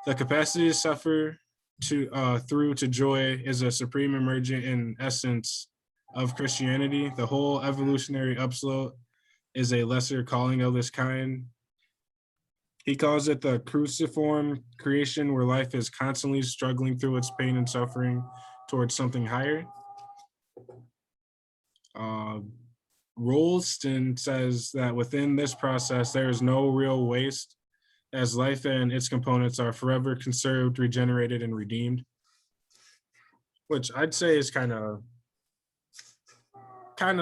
The capacity to suffer through to joy is a supreme emergent in essence of Christianity. The whole evolutionary upslope is a lesser calling of this kind. He calls it the cruciform creation, where life is constantly struggling through its pain and suffering towards something higher. Rolston says that within this process, there is no real waste, as life and its components are forever conserved, regenerated, and redeemed, which I'd say is kind of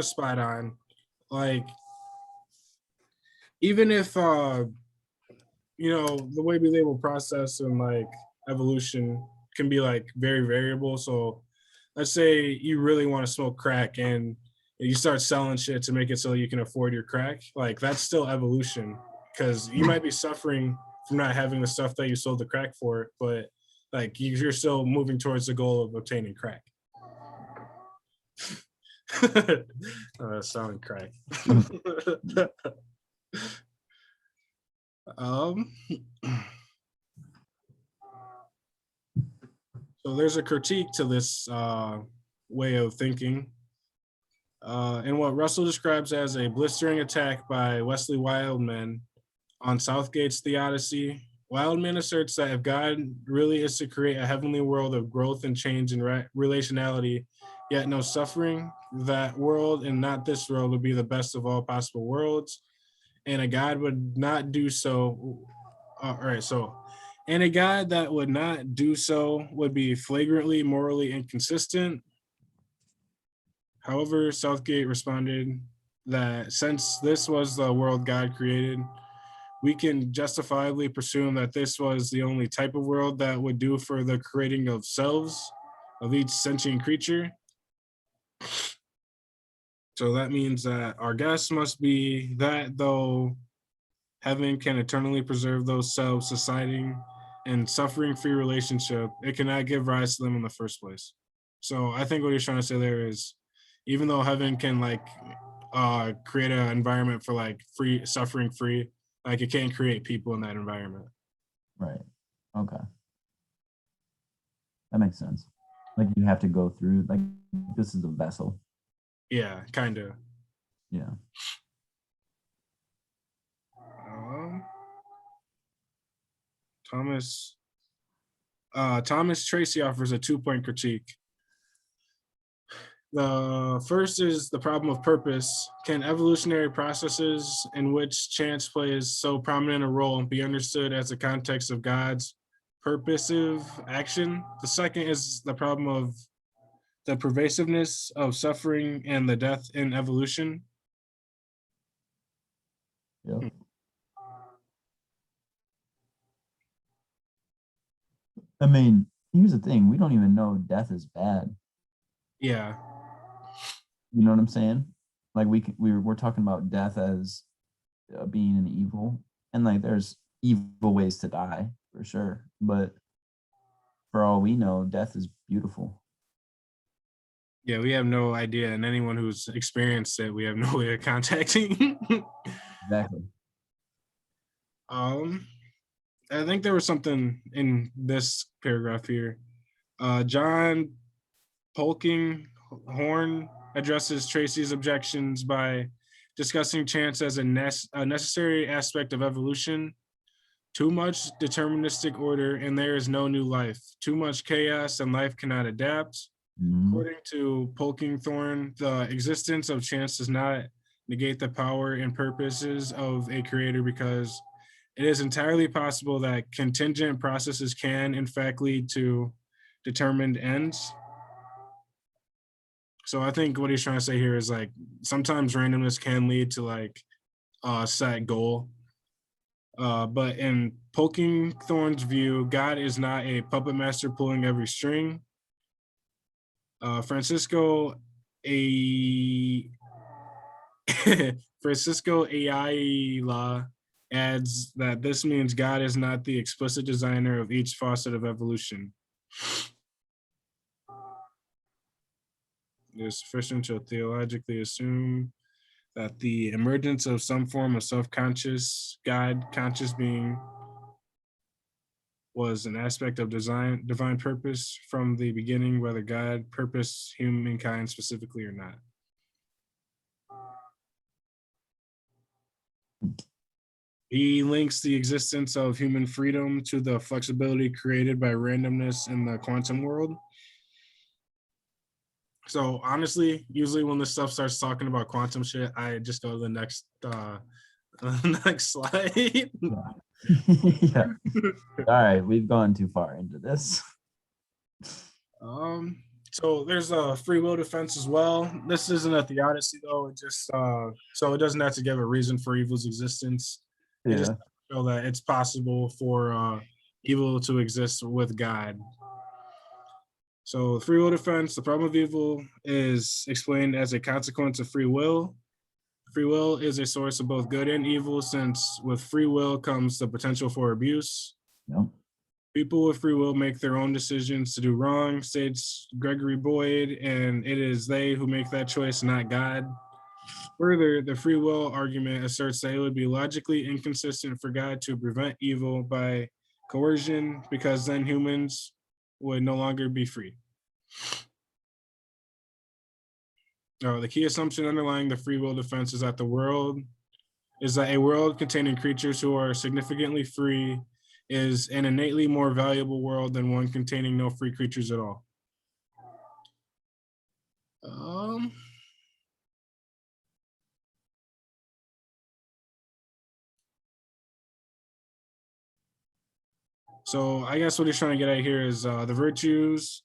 spot on. Like, even if the way we label process and like evolution can be like very variable. So let's say you really want to smoke crack and you start selling shit to make it so you can afford your crack. Like that's still evolution because you might be suffering from not having the stuff that you sold the crack for, but like you're still moving towards the goal of obtaining crack. Selling crack. um So there's a critique to this way of thinking. In what Russell describes as a blistering attack by Wesley Wildman on Southgate's Theodicy, Wildman asserts that if God really is to create a heavenly world of growth and change and relationality, yet no suffering, that world and not this world would be the best of all possible worlds. And a God would not do so. All right, so and a God that would not do so would be flagrantly morally inconsistent. However, Southgate responded that since this was the world God created, we can justifiably presume that this was the only type of world that would do for the creating of selves of each sentient creature. So that means that our guess must be that though heaven can eternally preserve those selves society and suffering-free relationship, it cannot give rise to them in the first place. So I think what he's trying to say there is, even though heaven can like create an environment for like free suffering-free, like it can't create people in that environment. Right. Okay. That makes sense. Like you have to go through, like this is a vessel. Yeah, kind of. Yeah. Thomas Tracy offers a 2-point critique. The first is the problem of purpose. Can evolutionary processes in which chance plays so prominent a role be understood as the context of God's purposive action? The second is the problem of the pervasiveness of suffering and the death in evolution. Yep. I mean, here's the thing: we don't even know death is bad. Yeah. You know what I'm saying? Like we're talking about death as being an evil, and like there's evil ways to die for sure, but for all we know, death is beautiful. Yeah, we have no idea, and anyone who's experienced it, we have no way of contacting. Exactly. I think there was something in this paragraph here. John Polkinghorne addresses Tracy's objections by discussing chance as a necessary aspect of evolution. Too much deterministic order, and there is no new life. Too much chaos, and life cannot adapt. According to Polkinghorne, the existence of chance does not negate the power and purposes of a creator because it is entirely possible that contingent processes can, in fact, lead to determined ends. So I think what he's trying to say here is like sometimes randomness can lead to like a set goal. But in Polkinghorne's view, God is not a puppet master pulling every string. Francisco Ayala adds that this means God is not the explicit designer of each facet of evolution. It is sufficient to theologically assume that the emergence of some form of self-conscious God, conscious being, was an aspect of divine purpose from the beginning, whether God purposed humankind specifically or not. He links the existence of human freedom to the flexibility created by randomness in the quantum world. So honestly, usually when this stuff starts talking about quantum shit, I just go to the next next slide. Yeah. All right, we've gone too far into this. So there's a free will defense as well. This isn't a theodicy though. It just so it doesn't have to give a reason for evil's existence. It just show that it's possible for evil to exist with God. So free will defense, the problem of evil is explained as a consequence of free will. Free will is a source of both good and evil, since with free will comes the potential for abuse. Yep. People with free will make their own decisions to do wrong, states Gregory Boyd, and it is they who make that choice, not God. Further, the free will argument asserts that it would be logically inconsistent for God to prevent evil by coercion, because then humans would no longer be free. The key assumption underlying the free will defense is that a world containing creatures who are significantly free is an innately more valuable world than one containing no free creatures at all. So I guess what he's trying to get at here is the virtues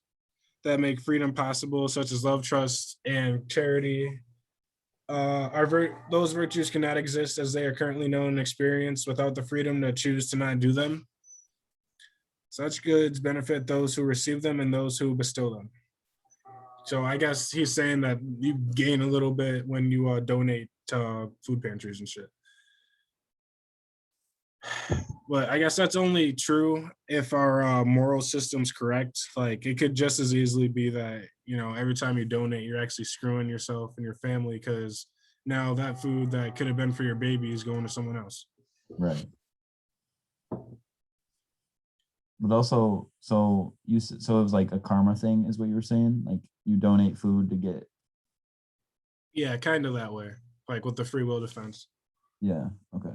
that make freedom possible, such as love, trust, and charity. Those virtues cannot exist as they are currently known and experienced without the freedom to choose to not do them. Such goods benefit those who receive them and those who bestow them. So I guess he's saying that you gain a little bit when you donate to food pantries and shit. But I guess that's only true if our moral system's correct. Like, it could just as easily be that, every time you donate, you're actually screwing yourself and your family, because now that food that could have been for your baby is going to someone else. Right. But also, so it was like a karma thing, is what you were saying? Like, you donate food to get. Yeah, kind of that way, like with the free will defense. Yeah, okay.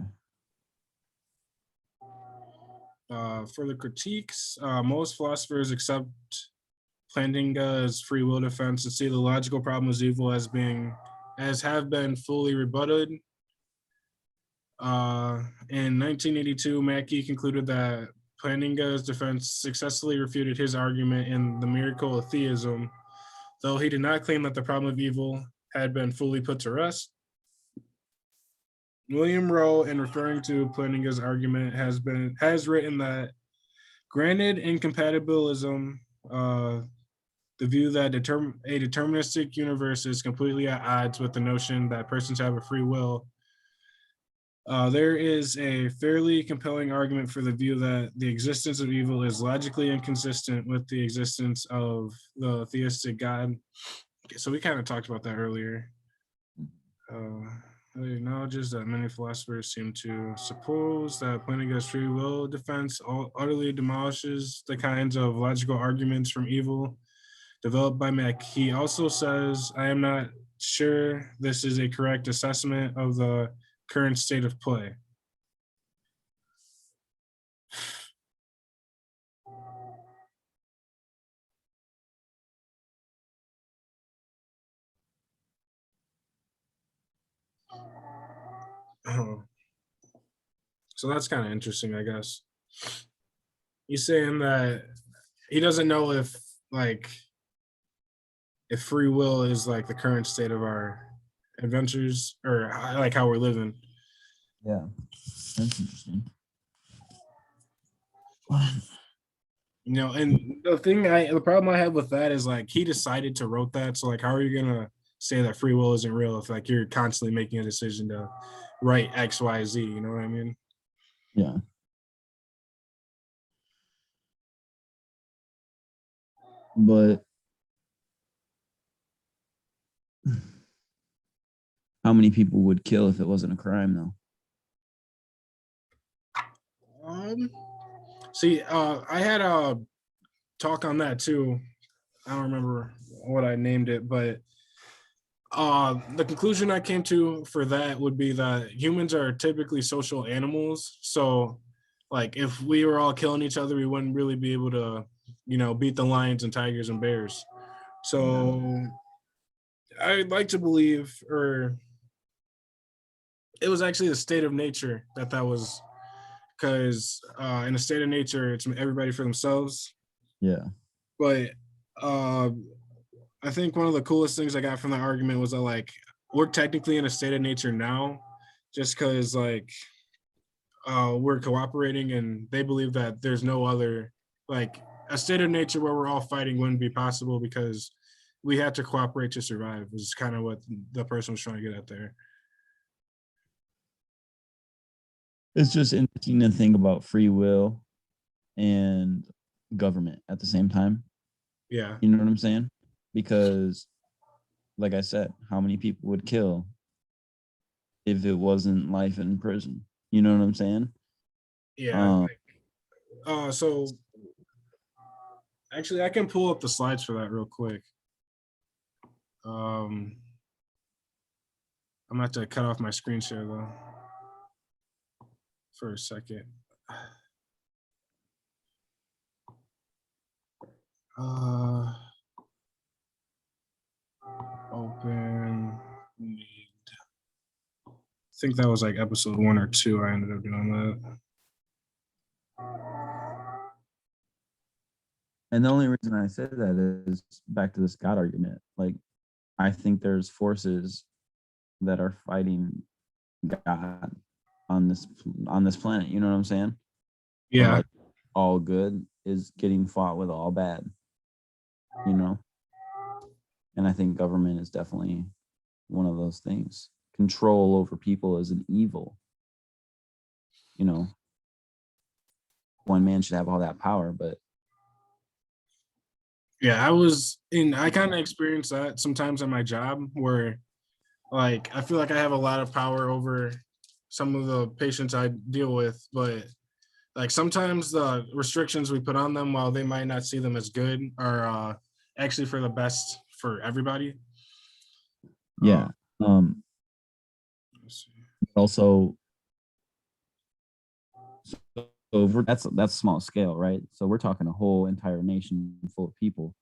Further critiques, most philosophers accept Plantinga's free will defense and see the logical problem of evil as have been fully rebutted. In 1982, Mackey concluded that Plantinga's defense successfully refuted his argument in The Miracle of Theism, though he did not claim that the problem of evil had been fully put to rest. William Rowe, in referring to Plantinga's argument, has written that, granted incompatibilism, the view that a deterministic universe is completely at odds with the notion that persons have a free will, there is a fairly compelling argument for the view that the existence of evil is logically inconsistent with the existence of the theistic God. Okay, so we kind of talked about that earlier. It acknowledges that many philosophers seem to suppose that Plantinga's free will defense utterly demolishes the kinds of logical arguments from evil developed by Mack. He also says, I am not sure this is a correct assessment of the current state of play. So that's kind of interesting, I guess. He's saying that he doesn't know if free will is like the current state of our adventures, or like how we're living. Yeah, that's interesting. And the problem I have with that is, like, he decided to wrote that. So, like, how are you gonna say that free will isn't real if, like, you're constantly making a decision to write X, Y, Z? You know what I mean? Yeah. But how many people would kill if it wasn't a crime, though? I had a talk on that too. I don't remember what I named it, but the conclusion I came to for that would be that humans are typically social animals. So, like, if we were all killing each other, we wouldn't really be able to, beat the lions and tigers and bears. So I'd like to believe, or it was actually the state of nature that was, because in a state of nature, it's everybody for themselves. Yeah. But I think one of the coolest things I got from that argument was that, like, we're technically in a state of nature now, just because, like, we're cooperating, and they believe that there's no other, like, a state of nature where we're all fighting wouldn't be possible because we had to cooperate to survive, is kind of what the person was trying to get at there. It's just interesting to think about free will and government at the same time. Yeah. You know what I'm saying? Because, like I said, how many people would kill if it wasn't life in prison? You know what I'm saying? Yeah. So actually, I can pull up the slides for that real quick. I'm gonna have to cut off my screen share though for a second. Open. I think that was like episode 1 or 2. I ended up doing that. And the only reason I say that is back to this God argument. Like, I think there's forces that are fighting God on this planet. You know what I'm saying? Yeah. Like, all good is getting fought with all bad. You know? And I think government is definitely one of those things. Control over people is an evil. You know, one man should have all that power, but Yeah, I kind of experienced that sometimes in my job where, like, I feel like I have a lot of power over some of the patients I deal with, but like sometimes the restrictions we put on them, while they might not see them as good, are actually for the best for everybody. yeah. Let's see. Also, that's small scale, right? So we're talking a whole entire nation full of people.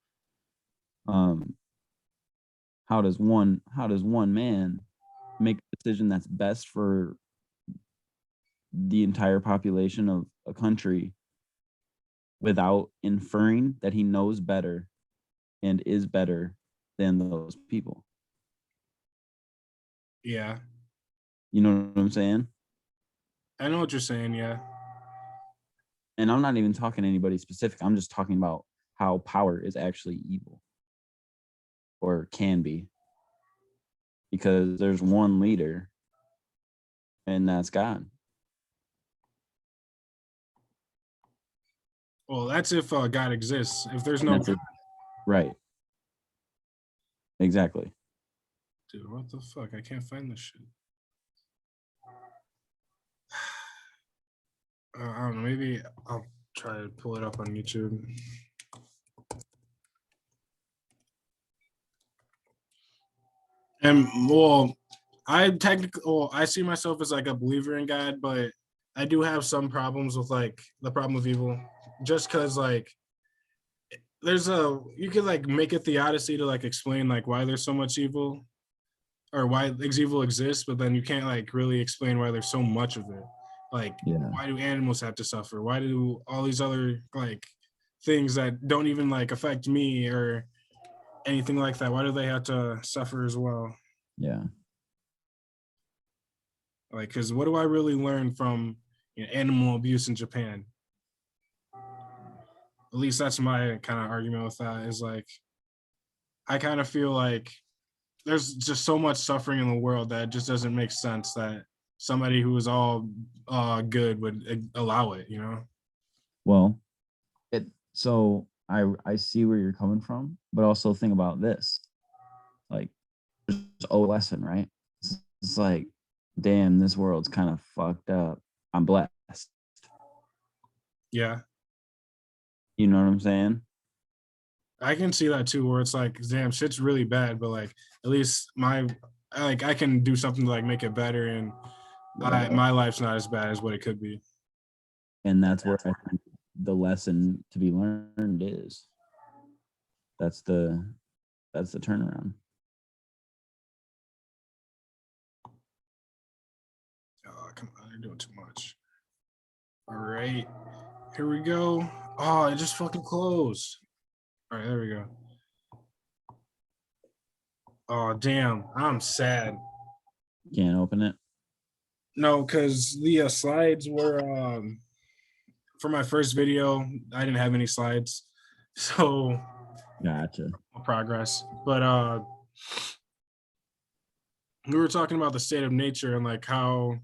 How does one man make a decision that's best for the entire population of a country without inferring that he knows better and is better than those people? Yeah, You know what I'm saying? I know what you're saying. Yeah. And I'm not even talking to anybody specific. I'm just talking about how power is actually evil, or can be, because there's one leader, and that's God. Well, that's if God exists. If there's no That's it. Right. Exactly. dude, what the fuck? I can't find this shit. I don't know. Maybe I'll try to pull it up on YouTube. And well, I see myself as like a believer in God, but I do have some problems with like the problem of evil, just because like you could like make a theodicy to like explain like why there's so much evil or why evil exists, but then you can't like really explain why there's so much of it. Like, Yeah. why do animals have to suffer? Why do all these other like things that don't even like affect me or anything like that? Why do they have to suffer as well? Yeah. Like, because what do I really learn from animal abuse in Japan? At least that's my kind of argument with that. Is like, I kind of feel like there's just so much suffering in the world that it just doesn't make sense that somebody who is all good would allow it. Well, so I see where you're coming from, but also think about this. Like, there's a lesson, right? It's like, damn, this world's kind of fucked up. I'm blessed. Yeah, You know what I'm saying? I can see that too. Where it's like, damn, shit's really bad, but like at least I can do something to like make it better, and my life's not as bad as what it could be. And that's where I think the lesson to be learned is. That's the turnaround. Oh, come on, you're doing too much. All right, here we go. Oh, it just fucking closed. All right, there we go. Oh, damn, I'm sad. Can't open it. No, because the slides were for my first video. I didn't have any slides, so Gotcha. progress. But we were talking about the state of nature and like how.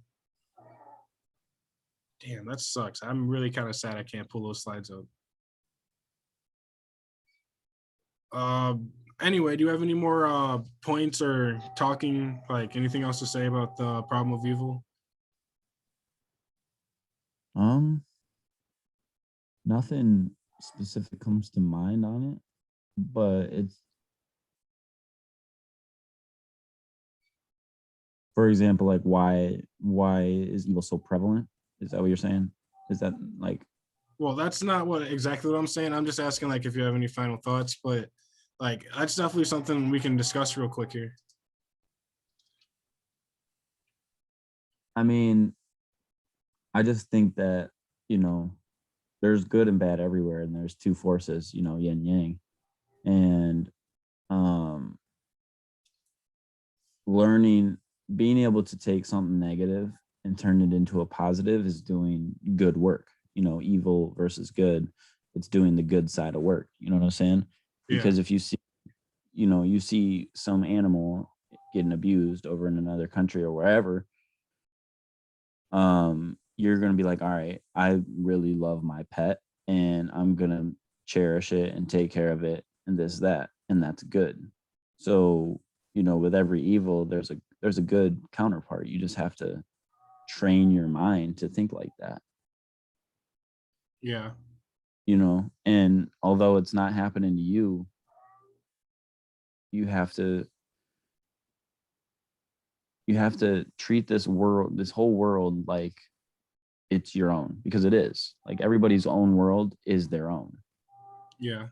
Damn, that sucks. I'm really kind of sad I can't pull those slides up. Anyway, do you have any more points or talking, like anything else to say about the problem of evil? Um, Nothing specific comes to mind on it, but it's, for example, like why is evil so prevalent? Is that what you're saying? Is that like, Well, that's not what exactly what I'm saying. I'm just asking like if you have any final thoughts, but like that's definitely something we can discuss real quick here. I mean, I just think that, you know, there's good and bad everywhere, and there's two forces, you know, yin yang. And um learning, being able to take something negative and turn it into a positive is doing good work. You know, evil versus good, it's doing the good side of work. You know what I'm saying? Yeah, Because if you see, you know, you see some animal getting abused over in another country or wherever, you're gonna be like, all right, I really love my pet and I'm gonna cherish it and take care of it and this, that, and that's good. So, you know, with every evil, there's a good counterpart. You just have to train your mind to think like that, yeah, you know. And although it's not happening to you, you have to treat this world, this whole world, like it's your own, because it is. Like everybody's own world is their own. yeah.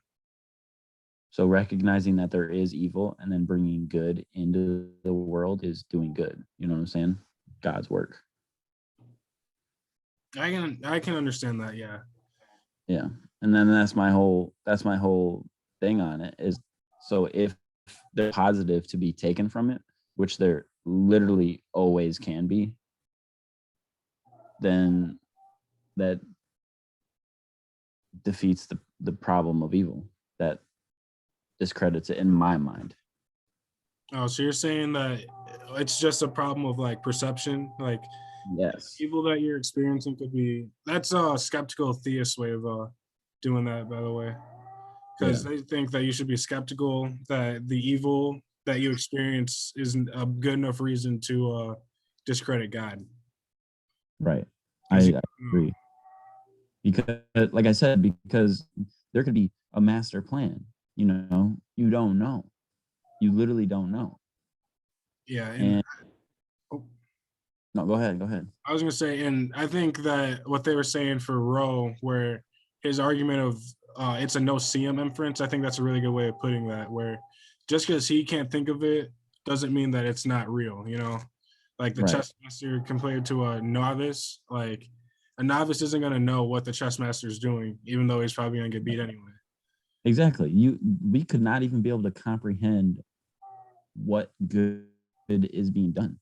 So recognizing that there is evil and then bringing good into the world is doing good. You know what I'm saying? God's work. I can understand that. Yeah, Yeah. And then that's my whole thing on it is, so if there's positive to be taken from it, which there literally always can be, then that defeats the problem of evil. That discredits it in my mind. Oh, so you're saying that it's just a problem of like perception, like Yes. evil that you're experiencing could be. That's a skeptical theist way of doing that, by the way, Yeah. because they think that you should be skeptical that the evil that you experience isn't a good enough reason to discredit God. Right. Because I agree. Because like I said, because there could be a master plan, you know, you don't know. You literally don't know. yeah, and And oh, no, go ahead. I was gonna say, and I think that what they were saying for Roe, where his argument of it's a no seum inference, I think that's a really good way of putting that. Where just because he can't think of it doesn't mean that it's not real. You know, like the Right. chess master compared to a novice, like a novice isn't gonna know what the chess master is doing, even though he's probably gonna get beat anyway. Exactly. We could not even be able to comprehend what good is being done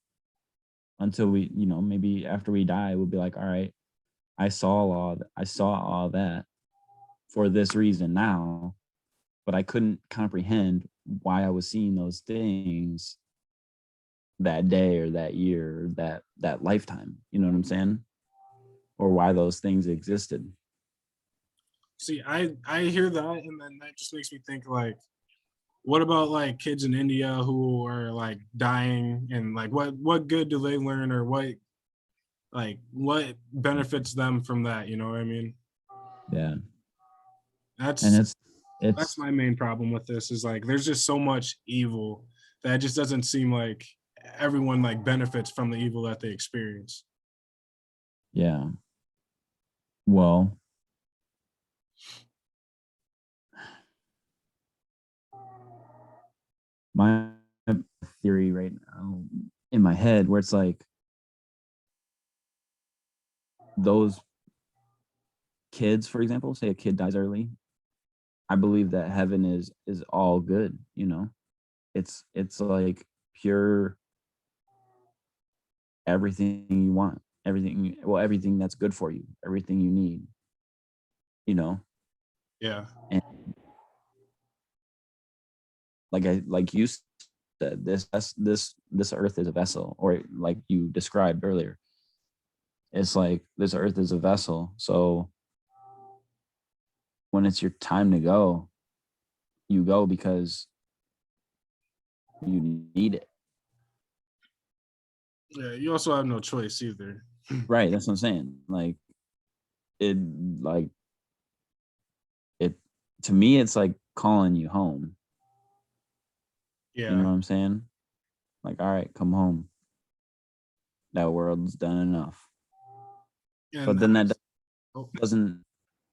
until we, you know, maybe after we die, we'll be like, all right, I saw all that for this reason now, but I couldn't comprehend why I was seeing those things that day or that year or that lifetime. You know what I'm saying? Or why those things existed. See, I hear that, and then that just makes me think like, what about like kids in India who are like dying, and like what good do they learn, or what benefits them from that? You know what I mean? Yeah. And That's that's it's my main problem with this is like there's just so much evil that it just doesn't seem like everyone like benefits from the evil that they experience. yeah. Well, my theory right now in my head where it's like those kids, for example, say a kid dies early, I believe that heaven is all good, you know. It's like pure everything you want, everything that's good for you, everything you need, Yeah. and like you said, this earth is a vessel, or like you described earlier, it's like this earth is a vessel. So when it's your time to go, you go because you need it. Yeah. You also have no choice either. Right. That's what I'm saying. It like it to me, it's like calling you home. You know Yeah. what I'm saying? Like, all right, come home. That world's done enough. But And then oh, doesn't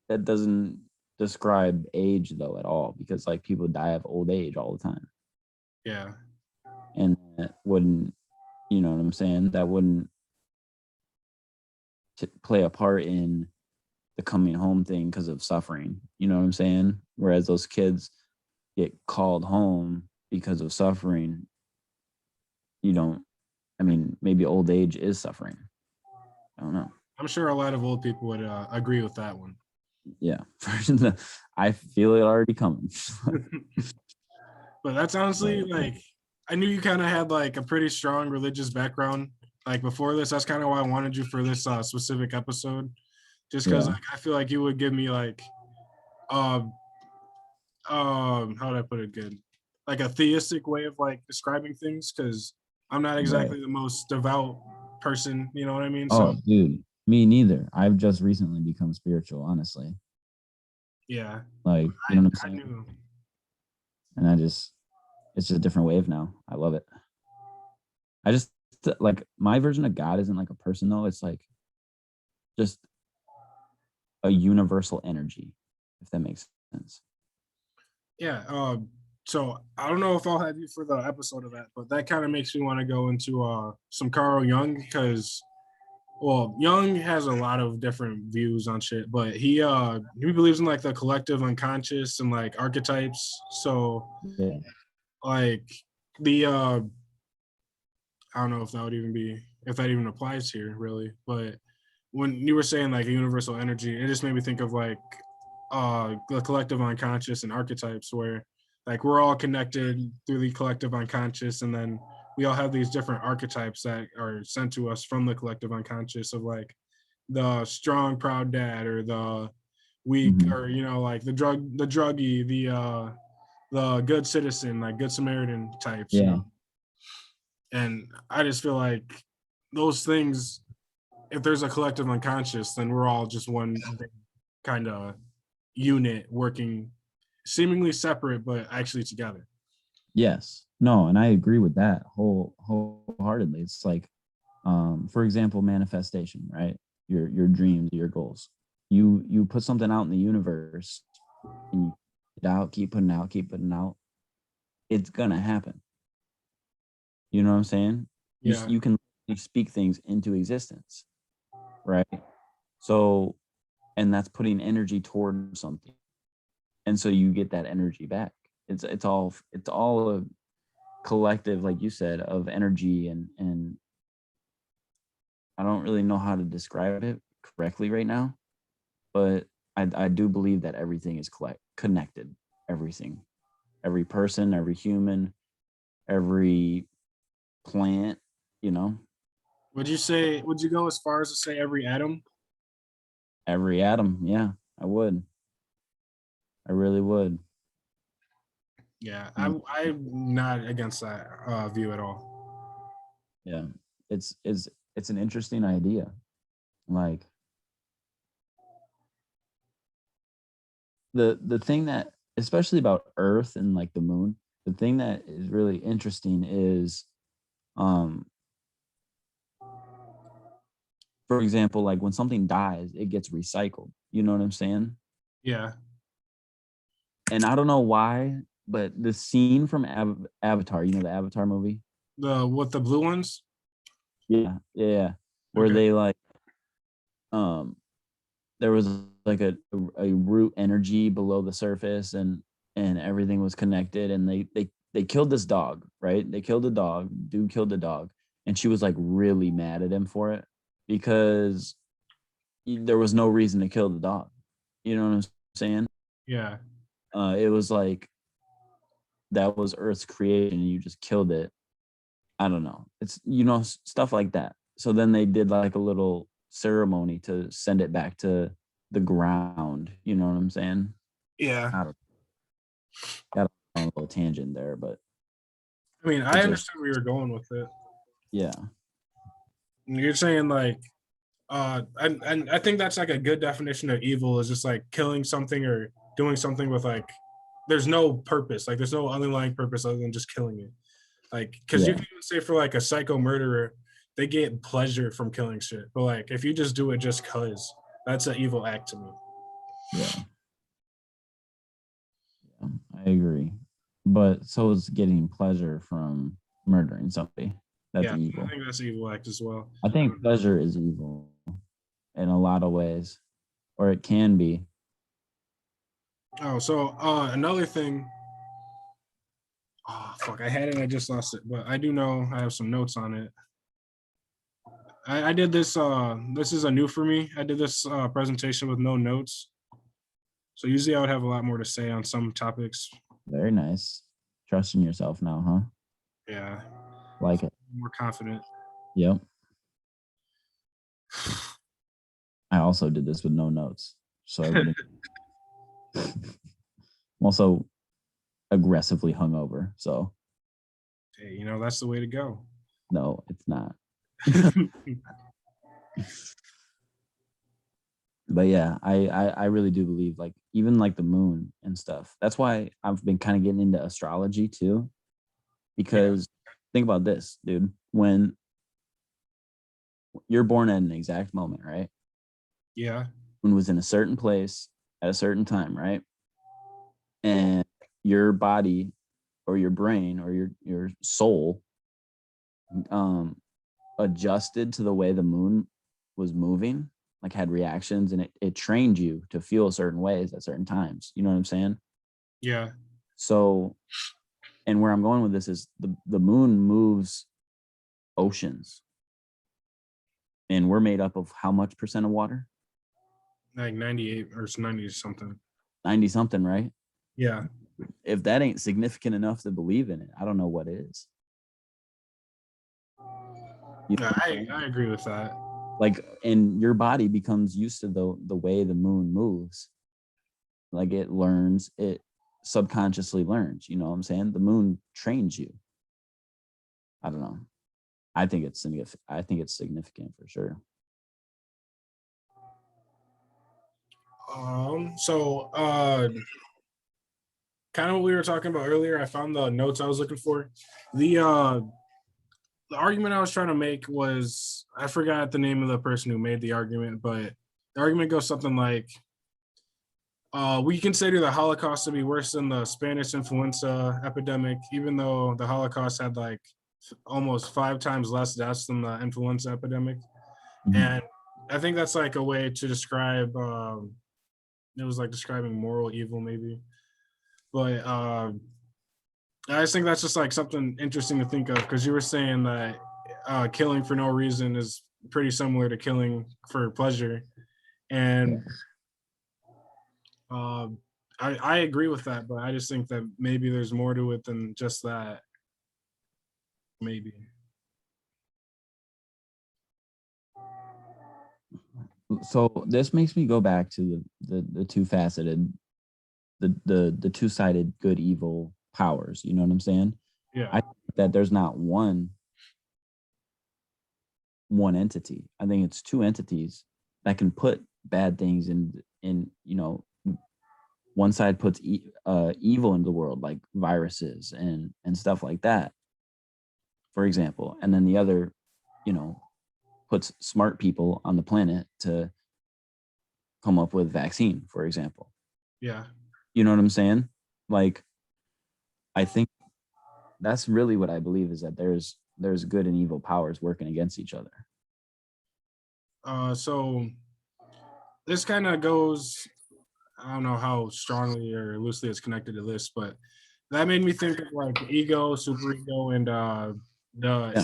that doesn't describe age though at all, because like people die of old age all the time. yeah. And that wouldn't, you know what I'm saying? That wouldn't play a part in the coming home thing because of suffering. You know what I'm saying? Whereas those kids get called home because of suffering. You don't, I mean, maybe old age is suffering. I don't know. I'm sure a lot of old people would agree with that one. Yeah. I feel it already coming. But that's honestly But like, I knew you kind of had like a pretty strong religious background like before this. That's kind of why I wanted you for this specific episode, just because yeah. like I feel like you would give me like um how do I put it good, like a theistic way of like describing things, because I'm not Right. exactly the most devout person, you know what I mean? So Oh, dude, me neither. I've just recently become spiritual, honestly. yeah, Like, you I know what I'm I saying? knew. And it's just a different wave now. I love it. I just like my version of God isn't like a person though. It's like just a universal energy, if that makes sense. Yeah. So I don't know if I'll have you for the episode of that, but that kind of makes me want to go into some Carl Jung, because well, Jung has a lot of different views on shit, but he believes in like the collective unconscious and like archetypes. So Yeah. like the I don't know if that would even be, if that even applies here really, but when you were saying like a universal energy, it just made me think of like the collective unconscious and archetypes, where like we're all connected through the collective unconscious, and then we all have these different archetypes that are sent to us from the collective unconscious, of like the strong proud dad, or the weak, Mhm. or like the druggie, the good citizen, like good Samaritan types, Yeah. and I just feel like those things, if there's a collective unconscious, then we're all just one big kind of unit working seemingly separate but actually together. Yes. No, and I agree with that wholeheartedly. It's like, for example, manifestation, right? Your dreams, your goals. You put something out in the universe and you put it out, keep putting out, it's gonna happen. You know what I'm saying? Yeah. You can speak things into existence, right? So, and that's putting energy toward something, and so you get that energy back. It's all a collective, like you said, of energy, and I don't really know how to describe it correctly right now, but I do believe that everything is connected. Everything, every person, every human, every plant, you know, Would you go as far as to say every atom? every atom. Yeah, I would. I really would. Yeah, You know, I'm not against that view at all. yeah, it's an interesting idea. Like the thing that, especially about Earth and like the moon, the thing that is really interesting is, um, for example, like when something dies, it gets recycled. You know what I'm saying? Yeah. And I don't know why, but the scene from Avatar, the Avatar movie, The blue ones? yeah, where Okay. they like, um, there was like a root energy below the surface, and everything was connected, and they killed this dog, right? They killed the dog. Dude killed the dog, and she was like really mad at him for it because there was no reason to kill the dog. You know what I'm saying? Yeah. It was like that was Earth's creation and you just killed it. I don't know. It's, stuff like that. So then they did like a little ceremony to send it back to the ground. You know what I'm saying? Yeah. I don't got on a little tangent there, but I mean, I understood where you're going with it. yeah. You're saying like, and I think that's like a good definition of evil is just like killing something or doing something with like, there's no purpose, like there's no underlying purpose other than just killing it. Like, because you Yeah. can even say for like a psycho murderer, they get pleasure from killing shit. But like, if you just do it just cause, that's an evil act to me. Yeah. I agree. But so is getting pleasure from murdering somebody. That's Yeah, evil. I think that's an evil act as well. I think pleasure is evil in a lot of ways, or it can be. Oh, so another thing. Oh fuck, I had it, I just lost it. But I do know I have some notes on it. I did this. This is a new for me. I did this presentation with no notes. So usually I would have a lot more to say on some topics. Very nice. Trusting yourself now, huh? Yeah, Like it. more confident. Yep. I also did this with no notes. So everybody I'm also aggressively hungover. So Hey, that's the way to go. no, it's not. But yeah, I really do believe like even like the moon and stuff. That's why I've been kind of getting into astrology too. Because think about this, dude. When you're born at an exact moment, right? Yeah, Moon was in a certain place at a certain time, right? And your body or your brain or your soul adjusted to the way the moon was moving, like had reactions, and it trained you to feel certain ways at certain times. You know what I'm saying? yeah, So, and where I'm going with this is the moon moves oceans, and we're made up of how much percent of water? like 98 or 90 something. 90 something, right? Yeah, If that ain't significant enough to believe in it, I don't know what is. You know what I'm saying? I agree with that. Like, and your body becomes used to the way the moon moves. Like it learns, it subconsciously learns. You know what I'm saying? The moon trains you. I don't know. I think it's significant. I think it's significant for sure. So kind of what we were talking about earlier, I found the notes I was looking for. The argument I was trying to make was, I forgot the name of the person who made the argument, but the argument goes something like, we consider the Holocaust to be worse than the Spanish influenza epidemic, even though the Holocaust had like almost 5 times less deaths than the influenza epidemic. Mhm. And I think that's like a way to describe, it was like describing moral evil maybe. But I just think that's just like something interesting to think of, because you were saying that killing for no reason is pretty similar to killing for pleasure. And I agree with that, but I just think that maybe there's more to it than just that. Maybe. So this makes me go back to the two-faceted, the two-sided good evil powers. You know what I'm saying? Yeah. I think that there's not one entity. I think it's two entities that can put bad things in one side puts evil into the world, like viruses and stuff like that, for example, and then the other, puts smart people on the planet to come up with vaccine, for example. Yeah. You know what I'm saying? Like, I think that's really what I believe, is that there's good and evil powers working against each other. So this kind of goes, I don't know how strongly or loosely it's connected to this, but that made me think of like ego, superego, and the Yeah.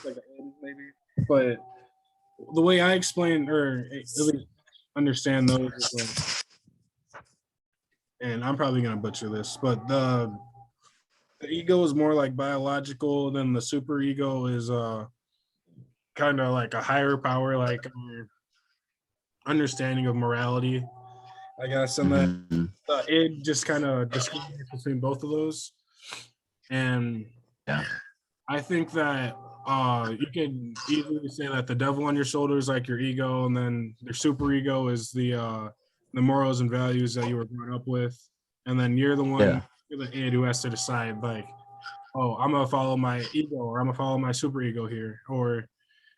like the maybe. But the way I explain or at least understand those is like, and I'm probably gonna butcher this, but the ego is more like biological, then the super ego is kind of like a higher power, like understanding of morality, I guess, and then Mhm. it just kind of discriminates between both of those. And Yeah. I think that you can easily say that the devil on your shoulder is like your ego, and then your super ego is the morals and values that you were brought up with, and then you're the one, Yeah. you're the id who has to decide like, oh, I'm gonna follow my ego, or I'm gonna follow my super ego here, or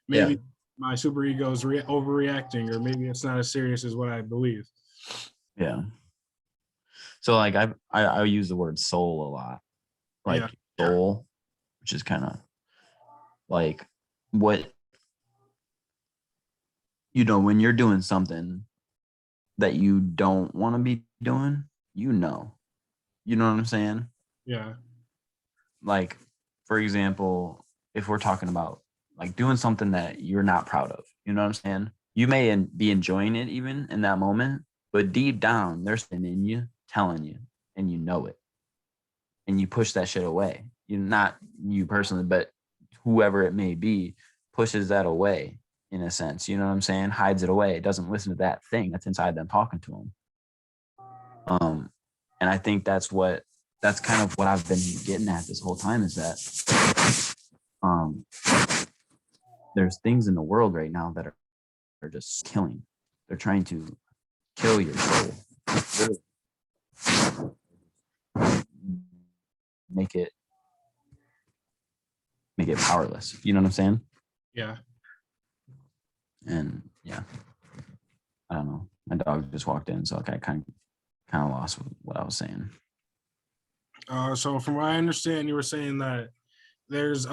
Yeah. maybe my super ego is overreacting, or maybe it's not as serious as what I believe. Yeah. So like I use the word soul a lot, like Yeah, soul, which is kind of like what, when you're doing something that you don't want to be doing, you know what I'm saying? yeah, Like, for example, if we're talking about like doing something that you're not proud of, you know what I'm saying? You may be enjoying it even in that moment, but deep down, there's something in you telling you, and you know it, and you push that shit away. You, not you personally, but whoever it may be, pushes that away in a sense. You know what I'm saying? Hides it away. Doesn't listen to that thing that's inside them talking to them. And I think that's kind of what I've been getting at this whole time, is that there's things in the world right now that are just killing. They're trying to kill your soul. Make it powerless. You know what I'm saying? yeah. And yeah, I don't know. My dog just walked in, so I kind of lost what I was saying. So from what I understand, you were saying that there's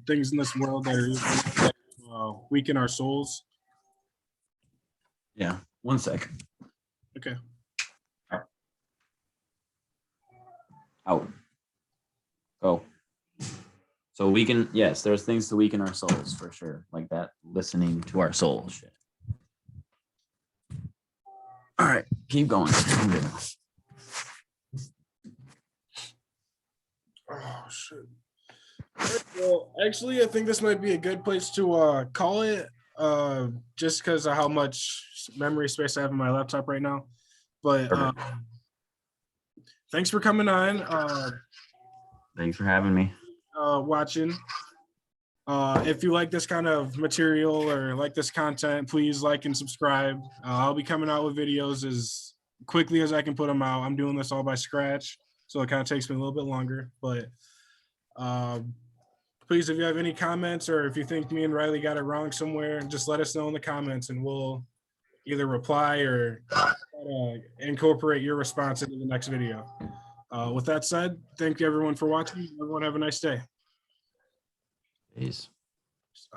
things in this world that are weaken our souls. Yeah. 1 second. Okay. Out. Go. So yes, there's things to weaken our souls for sure, like that listening to our soul shit. All right, keep going. Oh shit. Well, actually, I think this might be a good place to call it, just because of how much memory space I have in my laptop right now. But thanks for coming on, Thanks for having me. watching. If you like this kind of material or like this content, please like and subscribe. I'll be coming out with videos as quickly as I can put them out. I'm doing this all by scratch, so it kind of takes me a little bit longer. But please, if you have any comments or if you think me and Riley got it wrong somewhere, just let us know in the comments, and we'll either reply or incorporate your response into the next video. With that said, thank you everyone for watching. Everyone have a nice day. Peace. So.